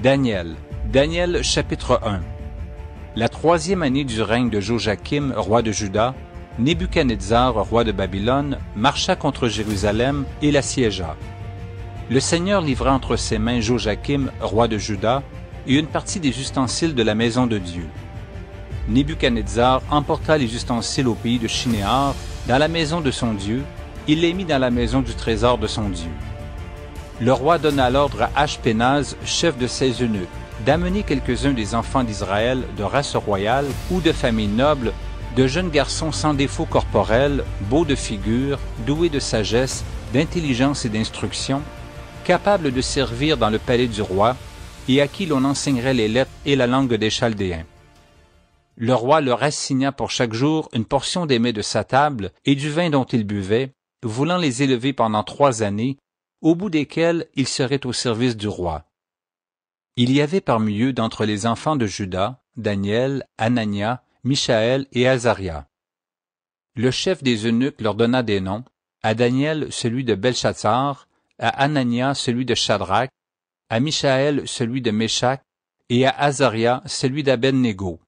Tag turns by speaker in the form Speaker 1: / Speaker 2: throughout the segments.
Speaker 1: Daniel chapitre 1. La troisième année du règne de Joachim, roi de Juda, Nebuchadnezzar, roi de Babylone, marcha contre Jérusalem et l'assiégea. Le Seigneur livra entre ses mains Joachim, roi de Juda, et une partie des ustensiles de la maison de Dieu. Nebuchadnezzar emporta les ustensiles au pays de Shinéar, dans la maison de son Dieu, il les mit dans la maison du trésor de son Dieu. Le roi donna l'ordre à Ashpenaz, chef de ses eunuques, d'amener quelques-uns des enfants d'Israël de race royale ou de famille noble, de jeunes garçons sans défaut corporel, beaux de figure, doués de sagesse, d'intelligence et d'instruction, capables de servir dans le palais du roi, et à qui l'on enseignerait les lettres et la langue des Chaldéens. Le roi leur assigna pour chaque jour une portion des mets de sa table et du vin dont ils buvaient, voulant les élever pendant 3 années, au bout desquelles ils seraient au service du roi. Il y avait parmi eux d'entre les enfants de Juda, Daniel, Anania, Michaël et Azaria. Le chef des eunuques leur donna des noms, à Daniel celui de Belshazzar, à Anania celui de Shadrach, à Michaël celui de Méshach, et à Azaria celui d'Abed-Négo.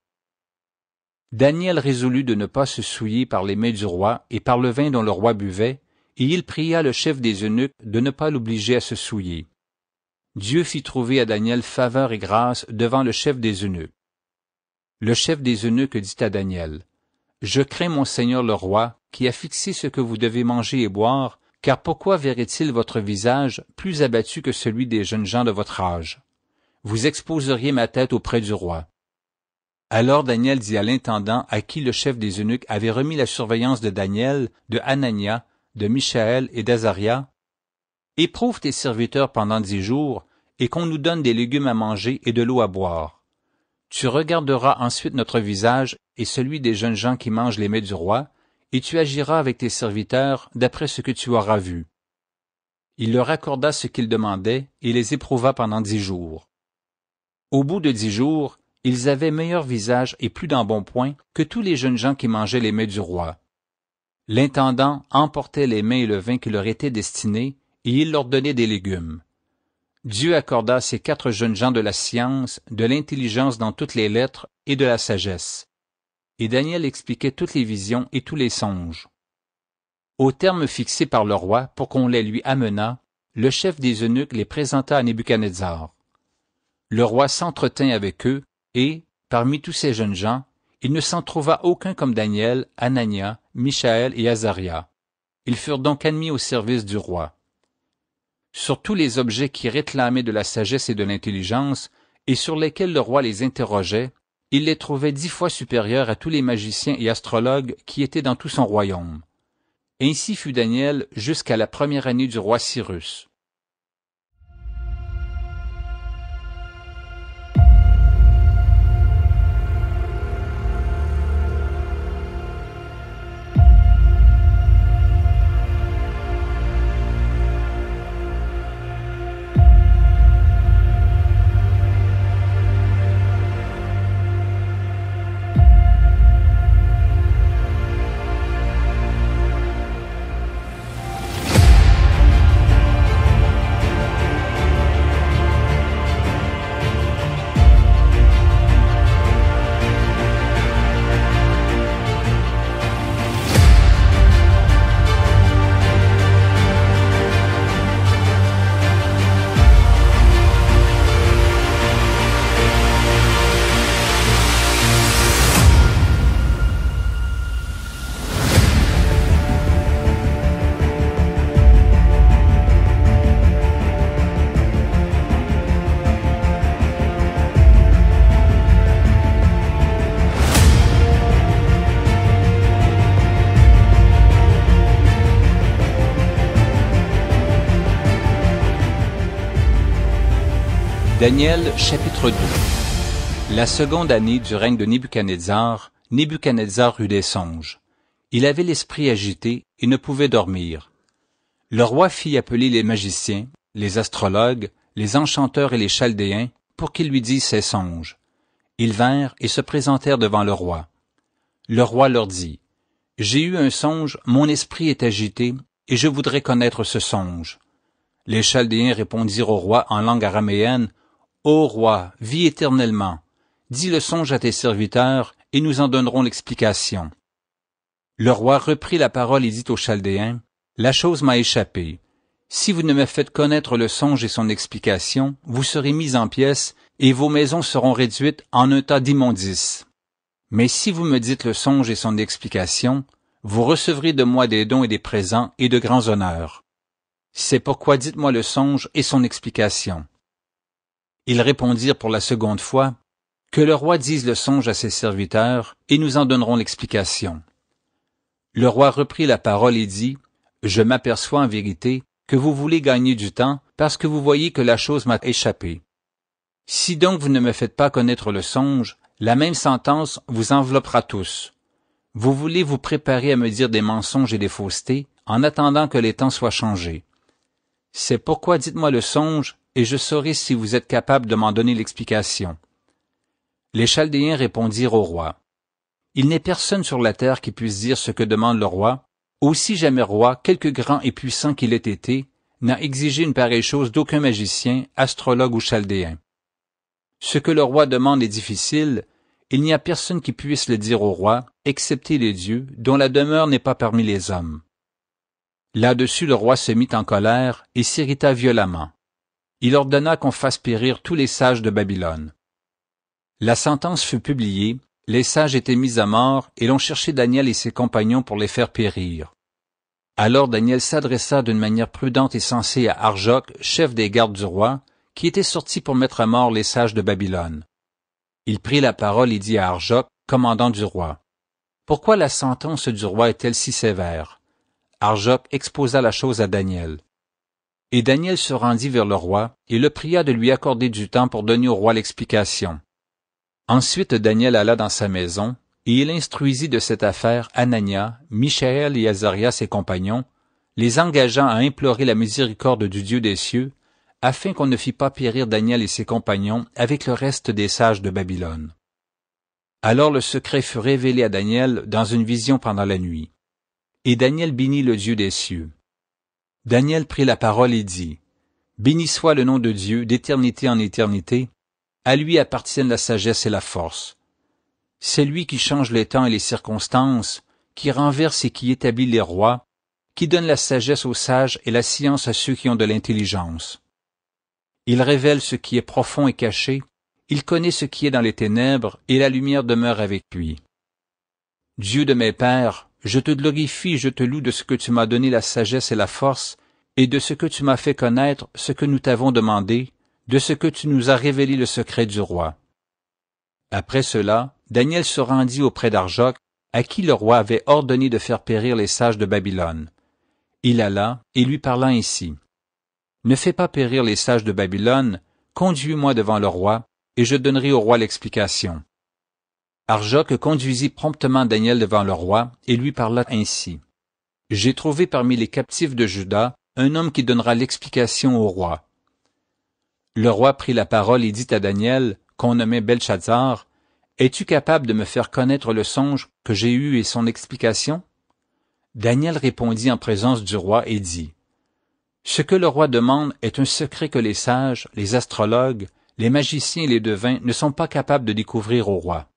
Speaker 1: Daniel résolut de ne pas se souiller par les mets du roi et par le vin dont le roi buvait, et il pria le chef des eunuques de ne pas l'obliger à se souiller. Dieu fit trouver à Daniel faveur et grâce devant le chef des eunuques. Le chef des eunuques dit à Daniel, « Je crains mon Seigneur le roi, qui a fixé ce que vous devez manger et boire, car pourquoi verrait-il votre visage plus abattu que celui des jeunes gens de votre âge? Vous exposeriez ma tête auprès du roi. » Alors Daniel dit à l'intendant à qui le chef des eunuques avait remis la surveillance de Daniel, de Anania, de Michaël et d'Azaria, « Éprouve tes serviteurs pendant 10 jours, et qu'on nous donne des légumes à manger et de l'eau à boire. Tu regarderas ensuite notre visage et celui des jeunes gens qui mangent les mets du roi, et tu agiras avec tes serviteurs d'après ce que tu auras vu. » Il leur accorda ce qu'ils demandaient et les éprouva pendant 10 jours. Au bout de 10 jours, ils avaient meilleur visage et plus d'embonpoint que tous les jeunes gens qui mangeaient les mets du roi. L'intendant emportait les mets et le vin qui leur étaient destinés, et il leur donnait des légumes. Dieu accorda à ces 4 jeunes gens de la science, de l'intelligence dans toutes les lettres et de la sagesse. Et Daniel expliquait toutes les visions et tous les songes. Au terme fixé par le roi pour qu'on les lui amenât, le chef des eunuques les présenta à Nebuchadnezzar. Le roi s'entretint avec eux, et, parmi tous ces jeunes gens, il ne s'en trouva aucun comme Daniel, Anania, Michaël et Azaria. Ils furent donc admis au service du roi. Sur tous les objets qui réclamaient de la sagesse et de l'intelligence, et sur lesquels le roi les interrogeait, il les trouvait 10 fois supérieurs à tous les magiciens et astrologues qui étaient dans tout son royaume. Ainsi fut Daniel jusqu'à la première année du roi Cyrus. Daniel chapitre 2. La seconde année du règne de Nebuchadnezzar, Nebuchadnezzar eut des songes. Il avait l'esprit agité et ne pouvait dormir. Le roi fit appeler les magiciens, les astrologues, les enchanteurs et les Chaldéens pour qu'ils lui disent ses songes. Ils vinrent et se présentèrent devant le roi. Le roi leur dit, « J'ai eu un songe, mon esprit est agité, et je voudrais connaître ce songe. » Les Chaldéens répondirent au roi en langue araméenne, « Ô roi, vis éternellement. Dis le songe à tes serviteurs, et nous en donnerons l'explication. Le roi reprit la parole et dit aux Chaldéens, « La chose m'a échappé. Si vous ne me faites connaître le songe et son explication, vous serez mis en pièces, et vos maisons seront réduites en un tas d'immondices. Mais si vous me dites le songe et son explication, vous recevrez de moi des dons et des présents et de grands honneurs. C'est pourquoi dites-moi le songe et son explication. » Ils répondirent pour la seconde fois, « Que le roi dise le songe à ses serviteurs, et nous en donnerons l'explication. » Le roi reprit la parole et dit, « Je m'aperçois en vérité que vous voulez gagner du temps parce que vous voyez que la chose m'a échappé. Si donc vous ne me faites pas connaître le songe, la même sentence vous enveloppera tous. Vous voulez vous préparer à me dire des mensonges et des faussetés en attendant que les temps soient changés. C'est pourquoi dites-moi le songe, et je saurai si vous êtes capable de m'en donner l'explication. » Les Chaldéens répondirent au roi, « Il n'est personne sur la terre qui puisse dire ce que demande le roi, aussi jamais roi, quelque grand et puissant qu'il ait été, n'a exigé une pareille chose d'aucun magicien, astrologue ou chaldéen. Ce que le roi demande est difficile, il n'y a personne qui puisse le dire au roi, excepté les dieux, dont la demeure n'est pas parmi les hommes. » Là-dessus le roi se mit en colère et s'irrita violemment. Il ordonna qu'on fasse périr tous les sages de Babylone. La sentence fut publiée, les sages étaient mis à mort et l'on cherchait Daniel et ses compagnons pour les faire périr. Alors Daniel s'adressa d'une manière prudente et sensée à Arjoc, chef des gardes du roi, qui était sorti pour mettre à mort les sages de Babylone. Il prit la parole et dit à Arjoc, commandant du roi, « Pourquoi la sentence du roi est-elle si sévère? » Arjoc exposa la chose à Daniel. Et Daniel se rendit vers le roi et le pria de lui accorder du temps pour donner au roi l'explication. Ensuite Daniel alla dans sa maison, et il instruisit de cette affaire Anania, Michaël et Azaria ses compagnons, les engageant à implorer la miséricorde du Dieu des cieux, afin qu'on ne fît pas périr Daniel et ses compagnons avec le reste des sages de Babylone. Alors le secret fut révélé à Daniel dans une vision pendant la nuit. Et Daniel bénit le Dieu des cieux. Daniel prit la parole et dit, « Béni soit le nom de Dieu d'éternité en éternité, à lui appartiennent la sagesse et la force. C'est lui qui change les temps et les circonstances, qui renverse et qui établit les rois, qui donne la sagesse aux sages et la science à ceux qui ont de l'intelligence. Il révèle ce qui est profond et caché, il connaît ce qui est dans les ténèbres, et la lumière demeure avec lui. Dieu de mes pères, je te glorifie et je te loue de ce que tu m'as donné la sagesse et la force, et de ce que tu m'as fait connaître ce que nous t'avons demandé, de ce que tu nous as révélé le secret du roi. » Après cela, Daniel se rendit auprès d'Arjoc, à qui le roi avait ordonné de faire périr les sages de Babylone. Il alla et lui parla ainsi. « Ne fais pas périr les sages de Babylone, conduis-moi devant le roi, et je donnerai au roi l'explication. » Arjoc conduisit promptement Daniel devant le roi, et lui parla ainsi. « J'ai trouvé parmi les captifs de Juda un homme qui donnera l'explication au roi. » Le roi prit la parole et dit à Daniel, qu'on nommait Belchazzar, « Es-tu capable de me faire connaître le songe que j'ai eu et son explication? » Daniel répondit en présence du roi et dit, « Ce que le roi demande est un secret que les sages, les astrologues, les magiciens et les devins ne sont pas capables de découvrir au roi.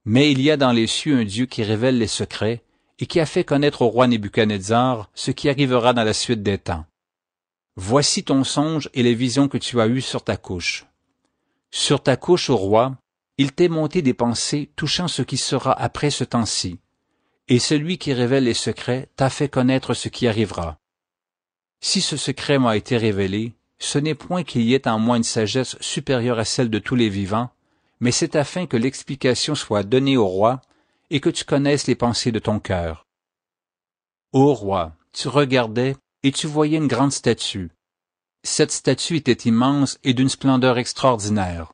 Speaker 1: Mais il y a dans les cieux un Dieu qui révèle les secrets et qui a fait connaître au roi Nebuchadnezzar ce qui arrivera dans la suite des temps. Voici ton songe et les visions que tu as eues sur ta couche. Sur ta couche, ô roi, il t'est monté des pensées touchant ce qui sera après ce temps-ci, et celui qui révèle les secrets t'a fait connaître ce qui arrivera. Si ce secret m'a été révélé, ce n'est point qu'il y ait en moi une sagesse supérieure à celle de tous les vivants, mais c'est afin que l'explication soit donnée au roi et que tu connaisses les pensées de ton cœur. Ô roi, tu regardais et tu voyais une grande statue. Cette statue était immense et d'une splendeur extraordinaire.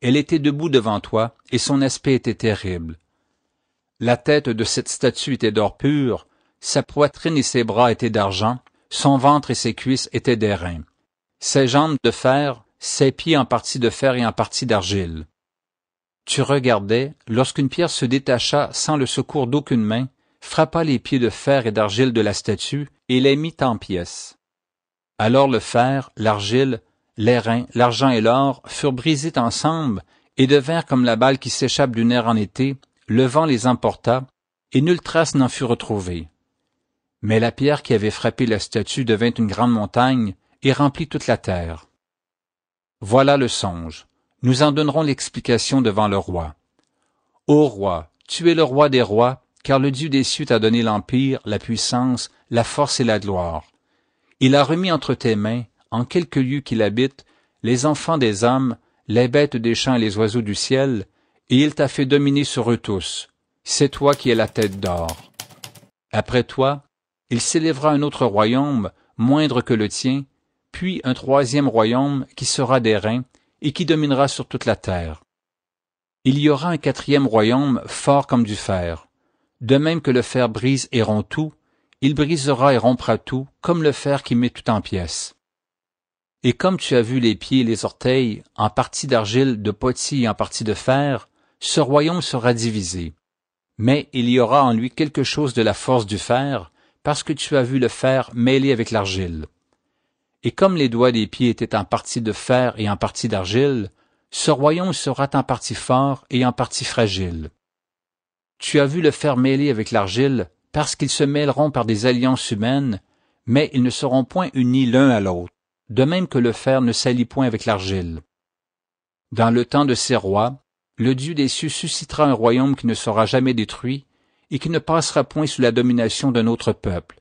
Speaker 1: Elle était debout devant toi, et son aspect était terrible. La tête de cette statue était d'or pur, sa poitrine et ses bras étaient d'argent, son ventre et ses cuisses étaient d'airain, ses jambes de fer, ses pieds en partie de fer et en partie d'argile. Tu regardais, lorsqu'une pierre se détacha sans le secours d'aucune main, frappa les pieds de fer et d'argile de la statue et les mit en pièces. Alors le fer, l'argile, l'airain, l'argent et l'or furent brisés ensemble et devinrent comme la balle qui s'échappe d'une aire en été, le vent les emporta, et nulle trace n'en fut retrouvée. Mais la pierre qui avait frappé la statue devint une grande montagne et remplit toute la terre. Voilà le songe. Nous en donnerons l'explication devant le roi. Ô roi, tu es le roi des rois, car le Dieu des cieux t'a donné l'empire, la puissance, la force et la gloire. Il a remis entre tes mains, en quelque lieu qu'il habite, les enfants des hommes, les bêtes des champs et les oiseaux du ciel, et il t'a fait dominer sur eux tous. C'est toi qui es la tête d'or. Après toi, il s'élèvera un autre royaume, moindre que le tien, puis un troisième royaume qui sera d'airain et qui dominera sur toute la terre. Il y aura un quatrième royaume fort comme du fer. De même que le fer brise et rompt tout, il brisera et rompra tout, comme le fer qui met tout en pièces. Et comme tu as vu les pieds et les orteils, en partie d'argile, de potier et en partie de fer, ce royaume sera divisé. Mais il y aura en lui quelque chose de la force du fer, parce que tu as vu le fer mêlé avec l'argile. Et comme les doigts des pieds étaient en partie de fer et en partie d'argile, ce royaume sera en partie fort et en partie fragile. Tu as vu le fer mêlé avec l'argile, parce qu'ils se mêleront par des alliances humaines, mais ils ne seront point unis l'un à l'autre, de même que le fer ne s'allie point avec l'argile. Dans le temps de ces rois, le Dieu des cieux suscitera un royaume qui ne sera jamais détruit et qui ne passera point sous la domination d'un autre peuple.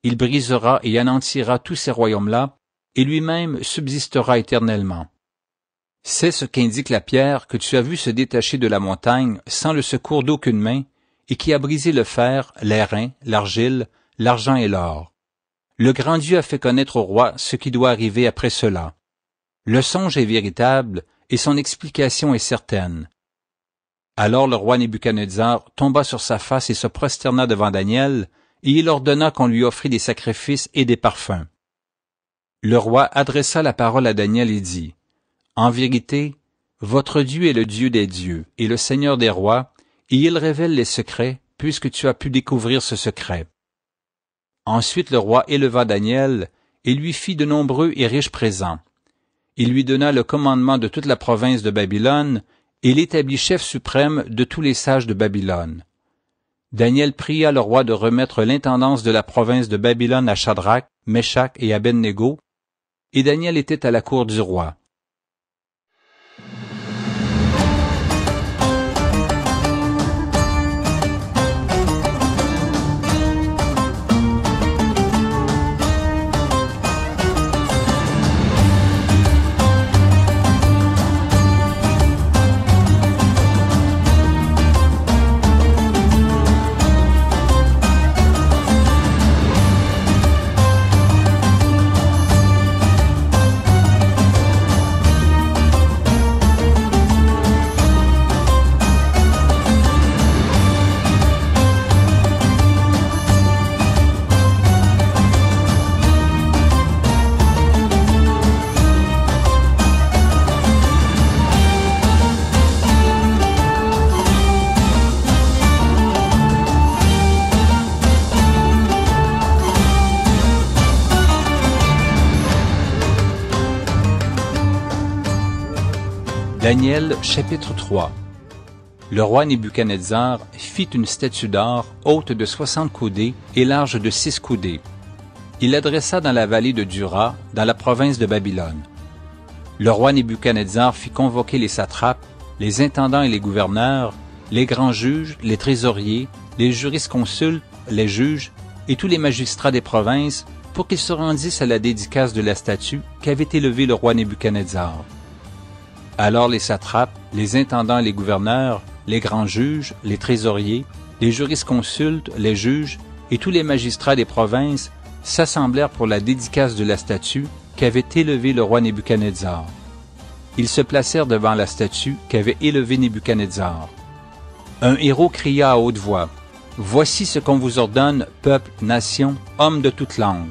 Speaker 1: Il brisera et anéantira tous ces royaumes-là, et lui-même subsistera éternellement. C'est ce qu'indique la pierre que tu as vue se détacher de la montagne sans le secours d'aucune main, et qui a brisé le fer, l'airain, l'argile, l'argent et l'or. Le grand Dieu a fait connaître au roi ce qui doit arriver après cela. Le songe est véritable, et son explication est certaine. Alors le roi Nebuchadnezzar tomba sur sa face et se prosterna devant Daniel, et il ordonna qu'on lui offrit des sacrifices et des parfums. Le roi adressa la parole à Daniel et dit, « En vérité, votre Dieu est le Dieu des dieux et le Seigneur des rois, et il révèle les secrets, puisque tu as pu découvrir ce secret. » Ensuite le roi éleva Daniel et lui fit de nombreux et riches présents. Il lui donna le commandement de toute la province de Babylone, et l'établit chef suprême de tous les sages de Babylone. Daniel pria le roi de remettre l'intendance de la province de Babylone à Shadrach, Meshach et Abednego, et Daniel était à la cour du roi. Daniel, chapitre 3. Le roi Nebuchadnezzar fit une statue d'or haute de 60 coudées et large de 6 coudées. Il l'adressa dans la vallée de Dura, dans la province de Babylone. Le roi Nebuchadnezzar fit convoquer les satrapes, les intendants et les gouverneurs, les grands juges, les trésoriers, les jurisconsultes, les juges et tous les magistrats des provinces pour qu'ils se rendissent à la dédicace de la statue qu'avait élevée le roi Nebuchadnezzar. Alors les satrapes, les intendants et les gouverneurs, les grands juges, les trésoriers, les jurisconsultes, les juges et tous les magistrats des provinces s'assemblèrent pour la dédicace de la statue qu'avait élevée le roi Nebuchadnezzar. Ils se placèrent devant la statue qu'avait élevée Nebuchadnezzar. Un héros cria à haute voix, « Voici ce qu'on vous ordonne, peuple, nation, hommes de toute langue.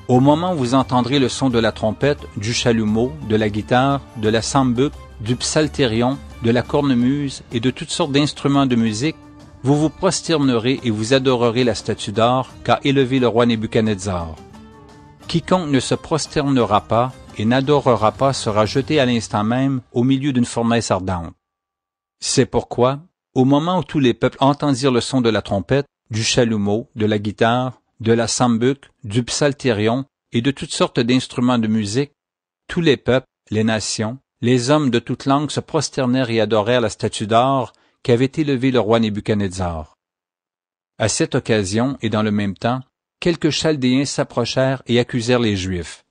Speaker 1: Au moment où vous entendrez le son de la trompette, du chalumeau, de la guitare, de la sambuc, du psalterion, de la cornemuse et de toutes sortes d'instruments de musique, vous vous prosternerez et vous adorerez la statue d'or qu'a élevée le roi Nebuchadnezzar. Quiconque ne se prosternera pas et n'adorera pas sera jeté à l'instant même au milieu d'une fournaise ardente. C'est pourquoi, au moment où tous les peuples entendirent le son de la trompette, du chalumeau, de la guitare, de la sambuc, du psalterion et de toutes sortes d'instruments de musique, tous les peuples, les nations, les hommes de toute langue se prosternèrent et adorèrent la statue d'or qu'avait élevée le roi Nebuchadnezzar. À cette occasion, et dans le même temps, quelques Chaldéens s'approchèrent et accusèrent les Juifs.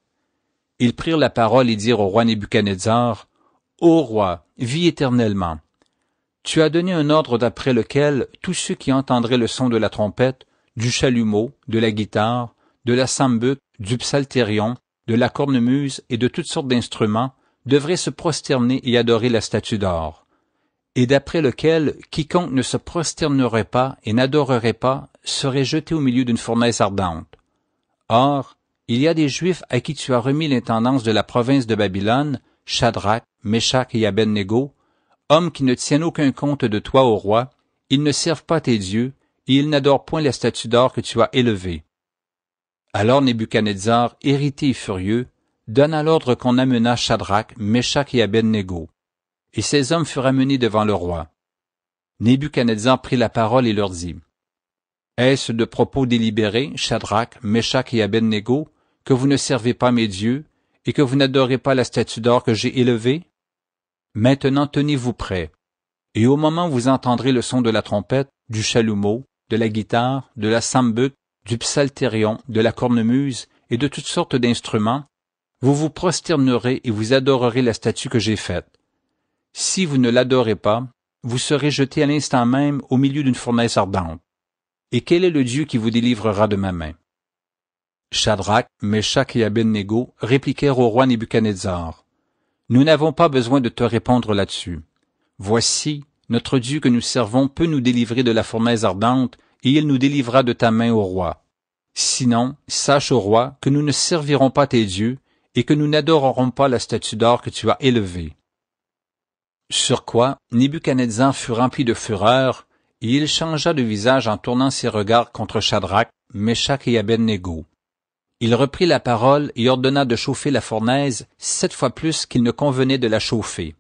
Speaker 1: Ils prirent la parole et dirent au roi Nebuchadnezzar, « Ô roi, vis éternellement. Tu as donné un ordre d'après lequel tous ceux qui entendraient le son de la trompette, du chalumeau, de la guitare, de la sambuc, du psalterion, de la cornemuse et de toutes sortes d'instruments devraient se prosterner et adorer la statue d'or, et d'après lequel quiconque ne se prosternerait pas et n'adorerait pas serait jeté au milieu d'une fournaise ardente. Or, il y a des Juifs à qui tu as remis l'intendance de la province de Babylone, Shadrach, Meshach et Abednego, hommes qui ne tiennent aucun compte de toi, ô roi, ils ne servent pas tes dieux, et ils n'adorent point la statue d'or que tu as élevée. » Alors Nebuchadnezzar, irrité et furieux, donna l'ordre qu'on amenât Shadrach, Meshach et Abednego. Et ces hommes furent amenés devant le roi. Nebuchadnezzar prit la parole et leur dit, « Est-ce de propos délibérés, Shadrach, Meshach et Abednego, que vous ne servez pas mes dieux, et que vous n'adorez pas la statue d'or que j'ai élevée? Maintenant tenez-vous prêts, et au moment où vous entendrez le son de la trompette, du chalumeau, de la guitare, de la sambuc, du psalterion, de la cornemuse et de toutes sortes d'instruments, vous vous prosternerez et vous adorerez la statue que j'ai faite. Si vous ne l'adorez pas, vous serez jetés à l'instant même au milieu d'une fournaise ardente. Et quel est le Dieu qui vous délivrera de ma main? » Shadrach, Meshach et Abednego répliquèrent au roi Nebuchadnezzar, « Nous n'avons pas besoin de te répondre là-dessus. Voici, notre Dieu que nous servons peut nous délivrer de la fournaise ardente, et il nous délivrera de ta main, ô roi. Sinon, sache, ô roi, que nous ne servirons pas tes dieux, et que nous n'adorerons pas la statue d'or que tu as élevée. » Sur quoi, Nebuchadnezzar fut rempli de fureur, et il changea de visage en tournant ses regards contre Shadrach, Meshach et Abednego. Il reprit la parole et ordonna de chauffer la fournaise 7 fois plus qu'il ne convenait de la chauffer.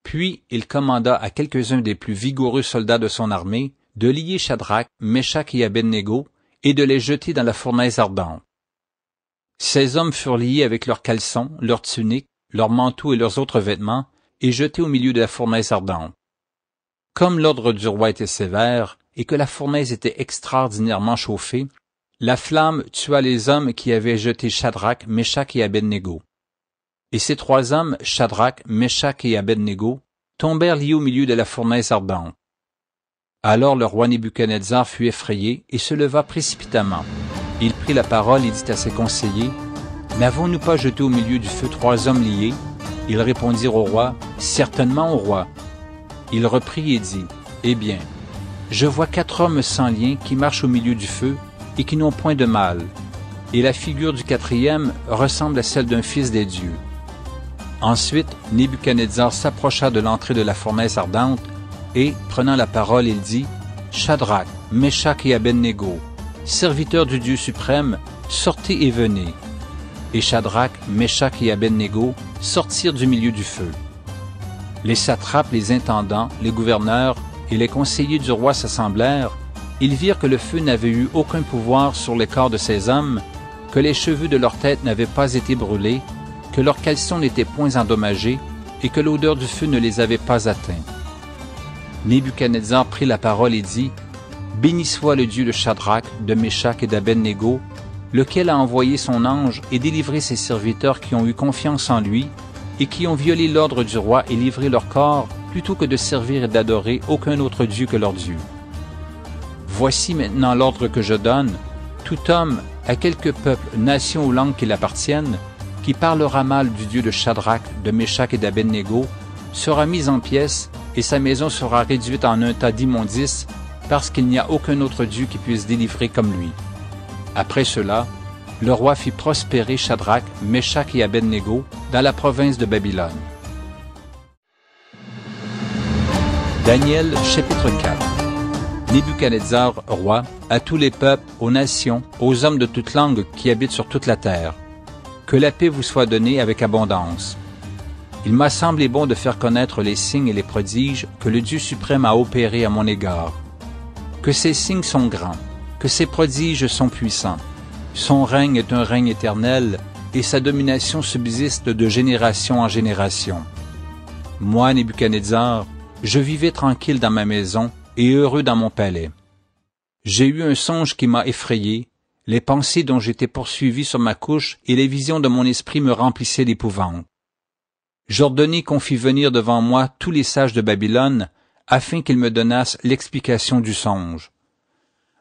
Speaker 1: Puis il commanda à quelques-uns des plus vigoureux soldats de son armée de lier Shadrach, Meshach et Abednego et de les jeter dans la fournaise ardente. Ces hommes furent liés avec leurs caleçons, leurs tuniques, leurs manteaux et leurs autres vêtements et jetés au milieu de la fournaise ardente. Comme l'ordre du roi était sévère et que la fournaise était extraordinairement chauffée, la flamme tua les hommes qui avaient jeté Shadrach, Meshach et Abednego. Et ces 3 hommes, Shadrach, Meshach et Abednego, tombèrent liés au milieu de la fournaise ardente. Alors le roi Nebuchadnezzar fut effrayé et se leva précipitamment. Il prit la parole et dit à ses conseillers, « N'avons-nous pas jeté au milieu du feu 3 hommes liés? » Ils répondirent au roi, « Certainement, ô roi. » Il reprit et dit, « Eh bien, je vois 4 hommes sans lien qui marchent au milieu du feu et qui n'ont point de mal, et la figure du 4e ressemble à celle d'un fils des dieux. » Ensuite, Nebuchadnezzar s'approcha de l'entrée de la fournaise ardente, et, prenant la parole, il dit, « Shadrach, Meshach et Abednego, serviteurs du Dieu suprême, sortez et venez. » Et Shadrach, Meshach et Abednego sortirent du milieu du feu. Les satrapes, les intendants, les gouverneurs et les conseillers du roi s'assemblèrent. Ils virent que le feu n'avait eu aucun pouvoir sur les corps de ces hommes, que les cheveux de leur tête n'avaient pas été brûlés, que leurs caleçons n'étaient point endommagés, et que l'odeur du feu ne les avait pas atteints. Nebuchadnezzar prit la parole et dit, « Béni soit le Dieu de Shadrach, de Meshach et d'Abednego, lequel a envoyé son ange et délivré ses serviteurs qui ont eu confiance en lui, et qui ont violé l'ordre du roi et livré leur corps, plutôt que de servir et d'adorer aucun autre Dieu que leur Dieu. Voici maintenant l'ordre que je donne. Tout homme, à quelque peuple, nation ou langue qu'il appartienne, qui parlera mal du Dieu de Shadrach, de Meshach et d'Abednego, sera mis en pièces et sa maison sera réduite en un tas d'immondices, parce qu'il n'y a aucun autre Dieu qui puisse délivrer comme lui. » Après cela, le roi fit prospérer Shadrach, Meshach et Abednego dans la province de Babylone. Daniel, chapitre 4. Nebuchadnezzar, roi, à tous les peuples, aux nations, aux hommes de toute langue qui habitent sur toute la terre. Que la paix vous soit donnée avec abondance. Il m'a semblé bon de faire connaître les signes et les prodiges que le Dieu suprême a opérés à mon égard. Que ces signes sont grands, que ces prodiges sont puissants. Son règne est un règne éternel, et sa domination subsiste de génération en génération. Moi, Nebuchadnezzar, je vivais tranquille dans ma maison et heureux dans mon palais. J'ai eu un songe qui m'a effrayé, les pensées dont j'étais poursuivi sur ma couche et les visions de mon esprit me remplissaient d'épouvante. J'ordonnai qu'on fît venir devant moi tous les sages de Babylone, afin qu'ils me donnassent l'explication du songe.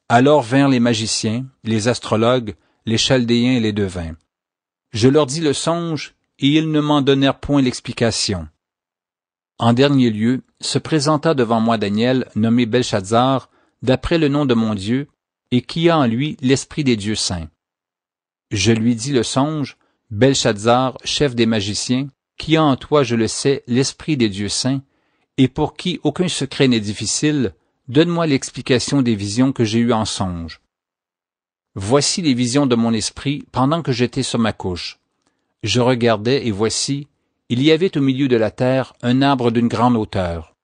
Speaker 1: Alors vinrent les magiciens, les astrologues, les chaldéens et les devins. Je leur dis le songe, et ils ne m'en donnèrent point l'explication. En dernier lieu, se présenta devant moi Daniel, nommé Belchazzar, d'après le nom de mon Dieu, et qui a en lui l'esprit des dieux saints. Je lui dis le songe, Belchazzar, chef des magiciens, qui a en toi, je le sais, l'esprit des dieux saints, et pour qui aucun secret n'est difficile, donne-moi l'explication des visions que j'ai eues en songe. Voici les visions de mon esprit pendant que j'étais sur ma couche. Je regardais, et voici, il y avait au milieu de la terre un arbre d'une grande hauteur.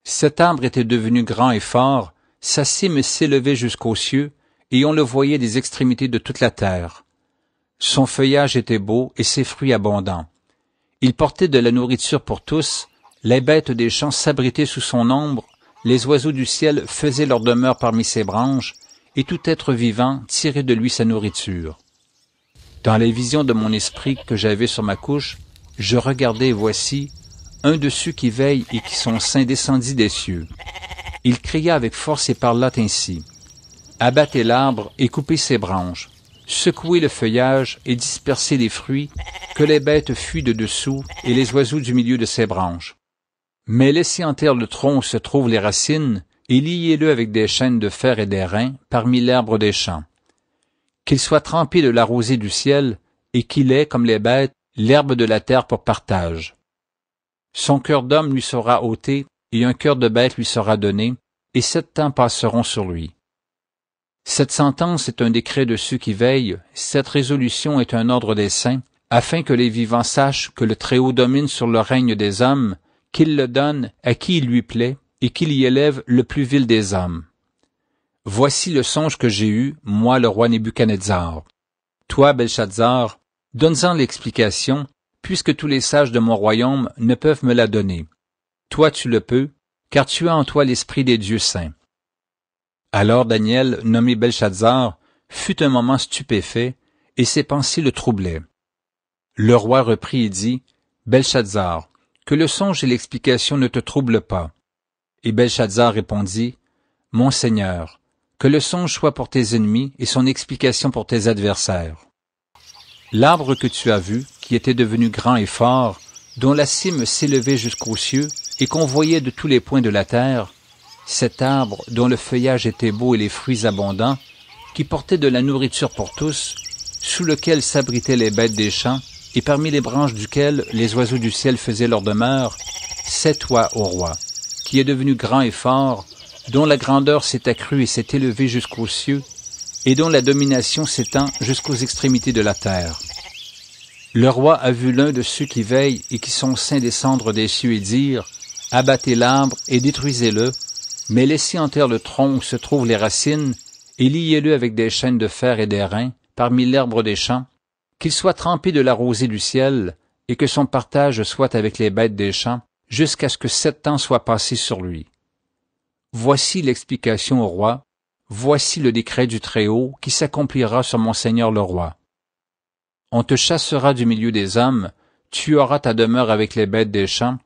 Speaker 1: Cet arbre était devenu grand et fort, sa cime s'élevait jusqu'aux cieux, et on le voyait des extrémités de toute la terre. Son feuillage était beau et ses fruits abondants. Il portait de la nourriture pour tous, les bêtes des champs s'abritaient sous son ombre, les oiseaux du ciel faisaient leur demeure parmi ses branches, et tout être vivant tirait de lui sa nourriture. Dans les visions de mon esprit que j'avais sur ma couche, je regardais, et voici, un de ceux qui veillent et qui sont saints descendit des cieux. Il cria avec force et parla ainsi. Abattez l'arbre et coupez ses branches, secouez le feuillage et dispersez les fruits, que les bêtes fuient de dessous et les oiseaux du milieu de ses branches. Mais laissez en terre le tronc où se trouvent les racines, et liez-le avec des chaînes de fer et d'airain parmi l'herbe des champs. Qu'il soit trempé de la rosée du ciel, et qu'il ait, comme les bêtes, l'herbe de la terre pour partage. Son cœur d'homme lui sera ôté, et un cœur de bête lui sera donné, et 7 ans passeront sur lui. Cette sentence est un décret de ceux qui veillent, cette résolution est un ordre des saints, afin que les vivants sachent que le Très-Haut domine sur le règne des hommes, qu'il le donne à qui il lui plaît, et qu'il y élève le plus vil des hommes. Voici le songe que j'ai eu, moi le roi Nebuchadnezzar. Toi, Belchazzar, donne-en l'explication, puisque tous les sages de mon royaume ne peuvent me la donner. Toi tu le peux, car tu as en toi l'esprit des dieux saints. Alors Daniel, nommé Belchazzar, fut un moment stupéfait, et ses pensées le troublaient. Le roi reprit et dit, Belchazzar, que le songe et l'explication ne te troublent pas. Et Belchazzar répondit, Mon Seigneur, que le songe soit pour tes ennemis et son explication pour tes adversaires. L'arbre que tu as vu, qui était devenu grand et fort, dont la cime s'élevait jusqu'aux cieux et qu'on voyait de tous les points de la terre, cet arbre dont le feuillage était beau et les fruits abondants, qui portait de la nourriture pour tous, sous lequel s'abritaient les bêtes des champs, et parmi les branches duquel les oiseaux du ciel faisaient leur demeure, c'est toi, ô roi, qui es devenu grand et fort, dont la grandeur s'est accrue et s'est élevée jusqu'aux cieux, et dont la domination s'étend jusqu'aux extrémités de la terre. Le roi a vu l'un de ceux qui veillent et qui sont saints descendre des cieux et dire, abattez l'arbre et détruisez-le, mais laissez en terre le tronc où se trouvent les racines, et liez-le avec des chaînes de fer et d'airain, parmi l'herbe des champs, qu'il soit trempé de la rosée du ciel, et que son partage soit avec les bêtes des champs, jusqu'à ce que 7 ans soient passés sur lui. Voici l'explication au roi, voici le décret du Très-Haut qui s'accomplira sur mon seigneur le roi. On te chassera du milieu des hommes, tu auras ta demeure avec les bêtes des champs,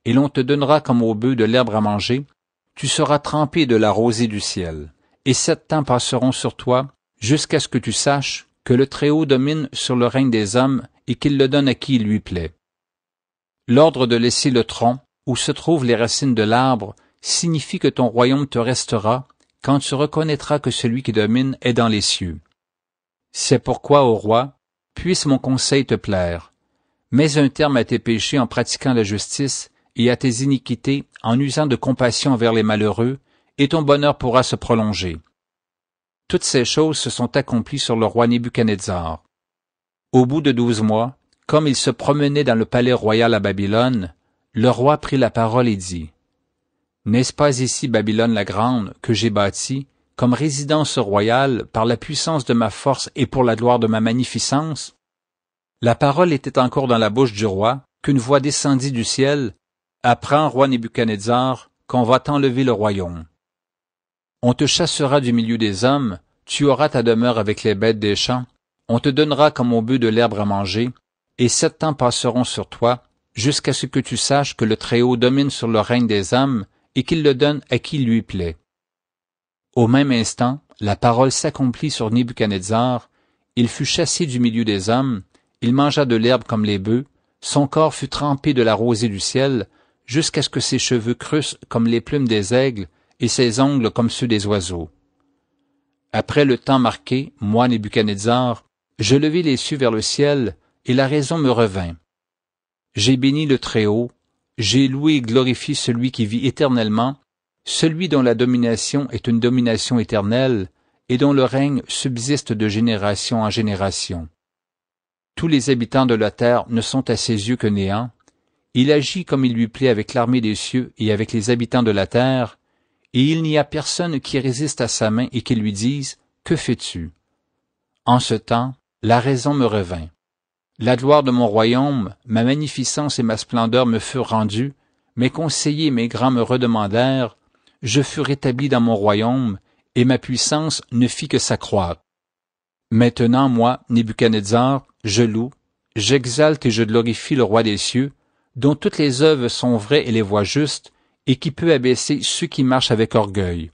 Speaker 1: et l'on te donnera comme au bœuf de l'herbe à manger, tu seras trempé de la rosée du ciel, et 7 ans passeront sur toi, jusqu'à ce que tu saches que le Très-Haut domine sur le règne des hommes et qu'il le donne à qui il lui plaît. L'ordre de laisser le tronc, où se trouvent les racines de l'arbre, signifie que ton royaume te restera quand tu reconnaîtras que celui qui domine est dans les cieux. C'est pourquoi, ô roi, puisse mon conseil te plaire. Mets un terme à tes péchés en pratiquant la justice et à tes iniquités en usant de compassion envers les malheureux, et ton bonheur pourra se prolonger. Toutes ces choses se sont accomplies sur le roi Nebuchadnezzar. Au bout de 12 mois, comme il se promenait dans le palais royal à Babylone, le roi prit la parole et dit, « N'est-ce pas ici Babylone la grande que j'ai bâtie, comme résidence royale par la puissance de ma force et pour la gloire de ma magnificence? » La parole était encore dans la bouche du roi, qu'une voix descendit du ciel, « Apprends, roi Nebuchadnezzar, qu'on va t'enlever le royaume. On te chassera du milieu des hommes, tu auras ta demeure avec les bêtes des champs, on te donnera comme au bœuf de l'herbe à manger, et 7 ans passeront sur toi, jusqu'à ce que tu saches que le Très-Haut domine sur le règne des hommes, et qu'il le donne à qui lui plaît. » Au même instant, la parole s'accomplit sur Nebuchadnezzar, il fut chassé du milieu des hommes, il mangea de l'herbe comme les bœufs, son corps fut trempé de la rosée du ciel, jusqu'à ce que ses cheveux crussent comme les plumes des aigles, et ses ongles comme ceux des oiseaux. Après le temps marqué, moi, Nebuchadnezzar, je levai les cieux vers le ciel, et la raison me revint. J'ai béni le Très-Haut, j'ai loué et glorifié celui qui vit éternellement, celui dont la domination est une domination éternelle, et dont le règne subsiste de génération en génération. Tous les habitants de la terre ne sont à ses yeux que néant. Il agit comme il lui plaît avec l'armée des cieux et avec les habitants de la terre, et il n'y a personne qui résiste à sa main et qui lui dise « Que fais-tu » En ce temps, la raison me revint. La gloire de mon royaume, ma magnificence et ma splendeur me furent rendues, mes conseillers et mes grands me redemandèrent, je fus rétabli dans mon royaume, et ma puissance ne fit que s'accroître. Maintenant, moi, Nebuchadnezzar, je loue, j'exalte et je glorifie le roi des cieux, dont toutes les œuvres sont vraies et les voies justes, et qui peut abaisser ceux qui marchent avec orgueil.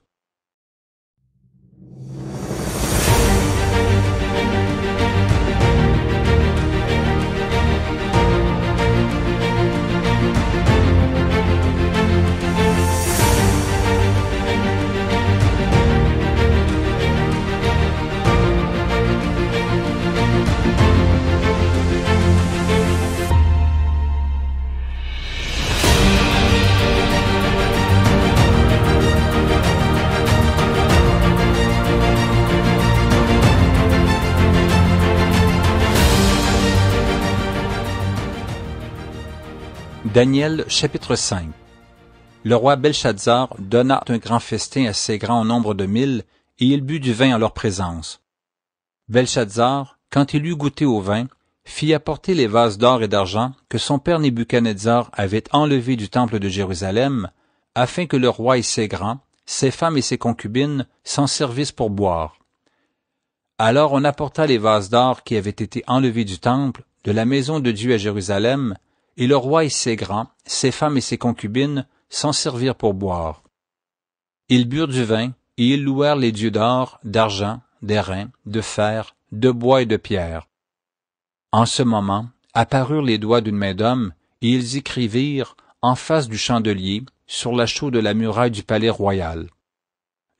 Speaker 1: Daniel, chapitre 5. Le roi Belshazzar donna un grand festin à ses grands au nombre de 1000, et il but du vin en leur présence. Belshazzar, quand il eut goûté au vin, fit apporter les vases d'or et d'argent que son père Nebuchadnezzar avait enlevés du temple de Jérusalem, afin que le roi et ses grands, ses femmes et ses concubines s'en servissent pour boire. Alors on apporta les vases d'or qui avaient été enlevés du temple, de la maison de Dieu à Jérusalem, et le roi et ses grands, ses femmes et ses concubines s'en servirent pour boire. Ils burent du vin, et ils louèrent les dieux d'or, d'argent, d'airain, de fer, de bois et de pierre. En ce moment, apparurent les doigts d'une main d'homme, et ils écrivirent, en face du chandelier, sur la chaux de la muraille du palais royal.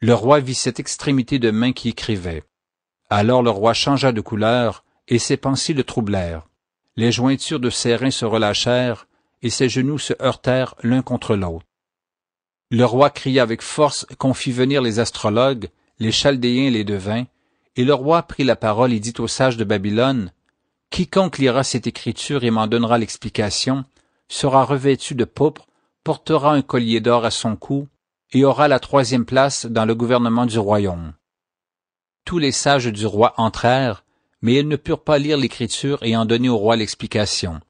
Speaker 1: Le roi vit cette extrémité de main qui écrivait. Alors le roi changea de couleur, et ses pensées le troublèrent. Les jointures de ses reins se relâchèrent, et ses genoux se heurtèrent l'un contre l'autre. Le roi cria avec force qu'on fit venir les astrologues, les chaldéens et les devins, et le roi prit la parole et dit aux sages de Babylone, « Quiconque lira cette écriture et m'en donnera l'explication, sera revêtu de pourpre, portera un collier d'or à son cou, et aura la 3e place dans le gouvernement du royaume. » Tous les sages du roi entrèrent, mais ils ne purent pas lire l'écriture et en donner au roi l'explication.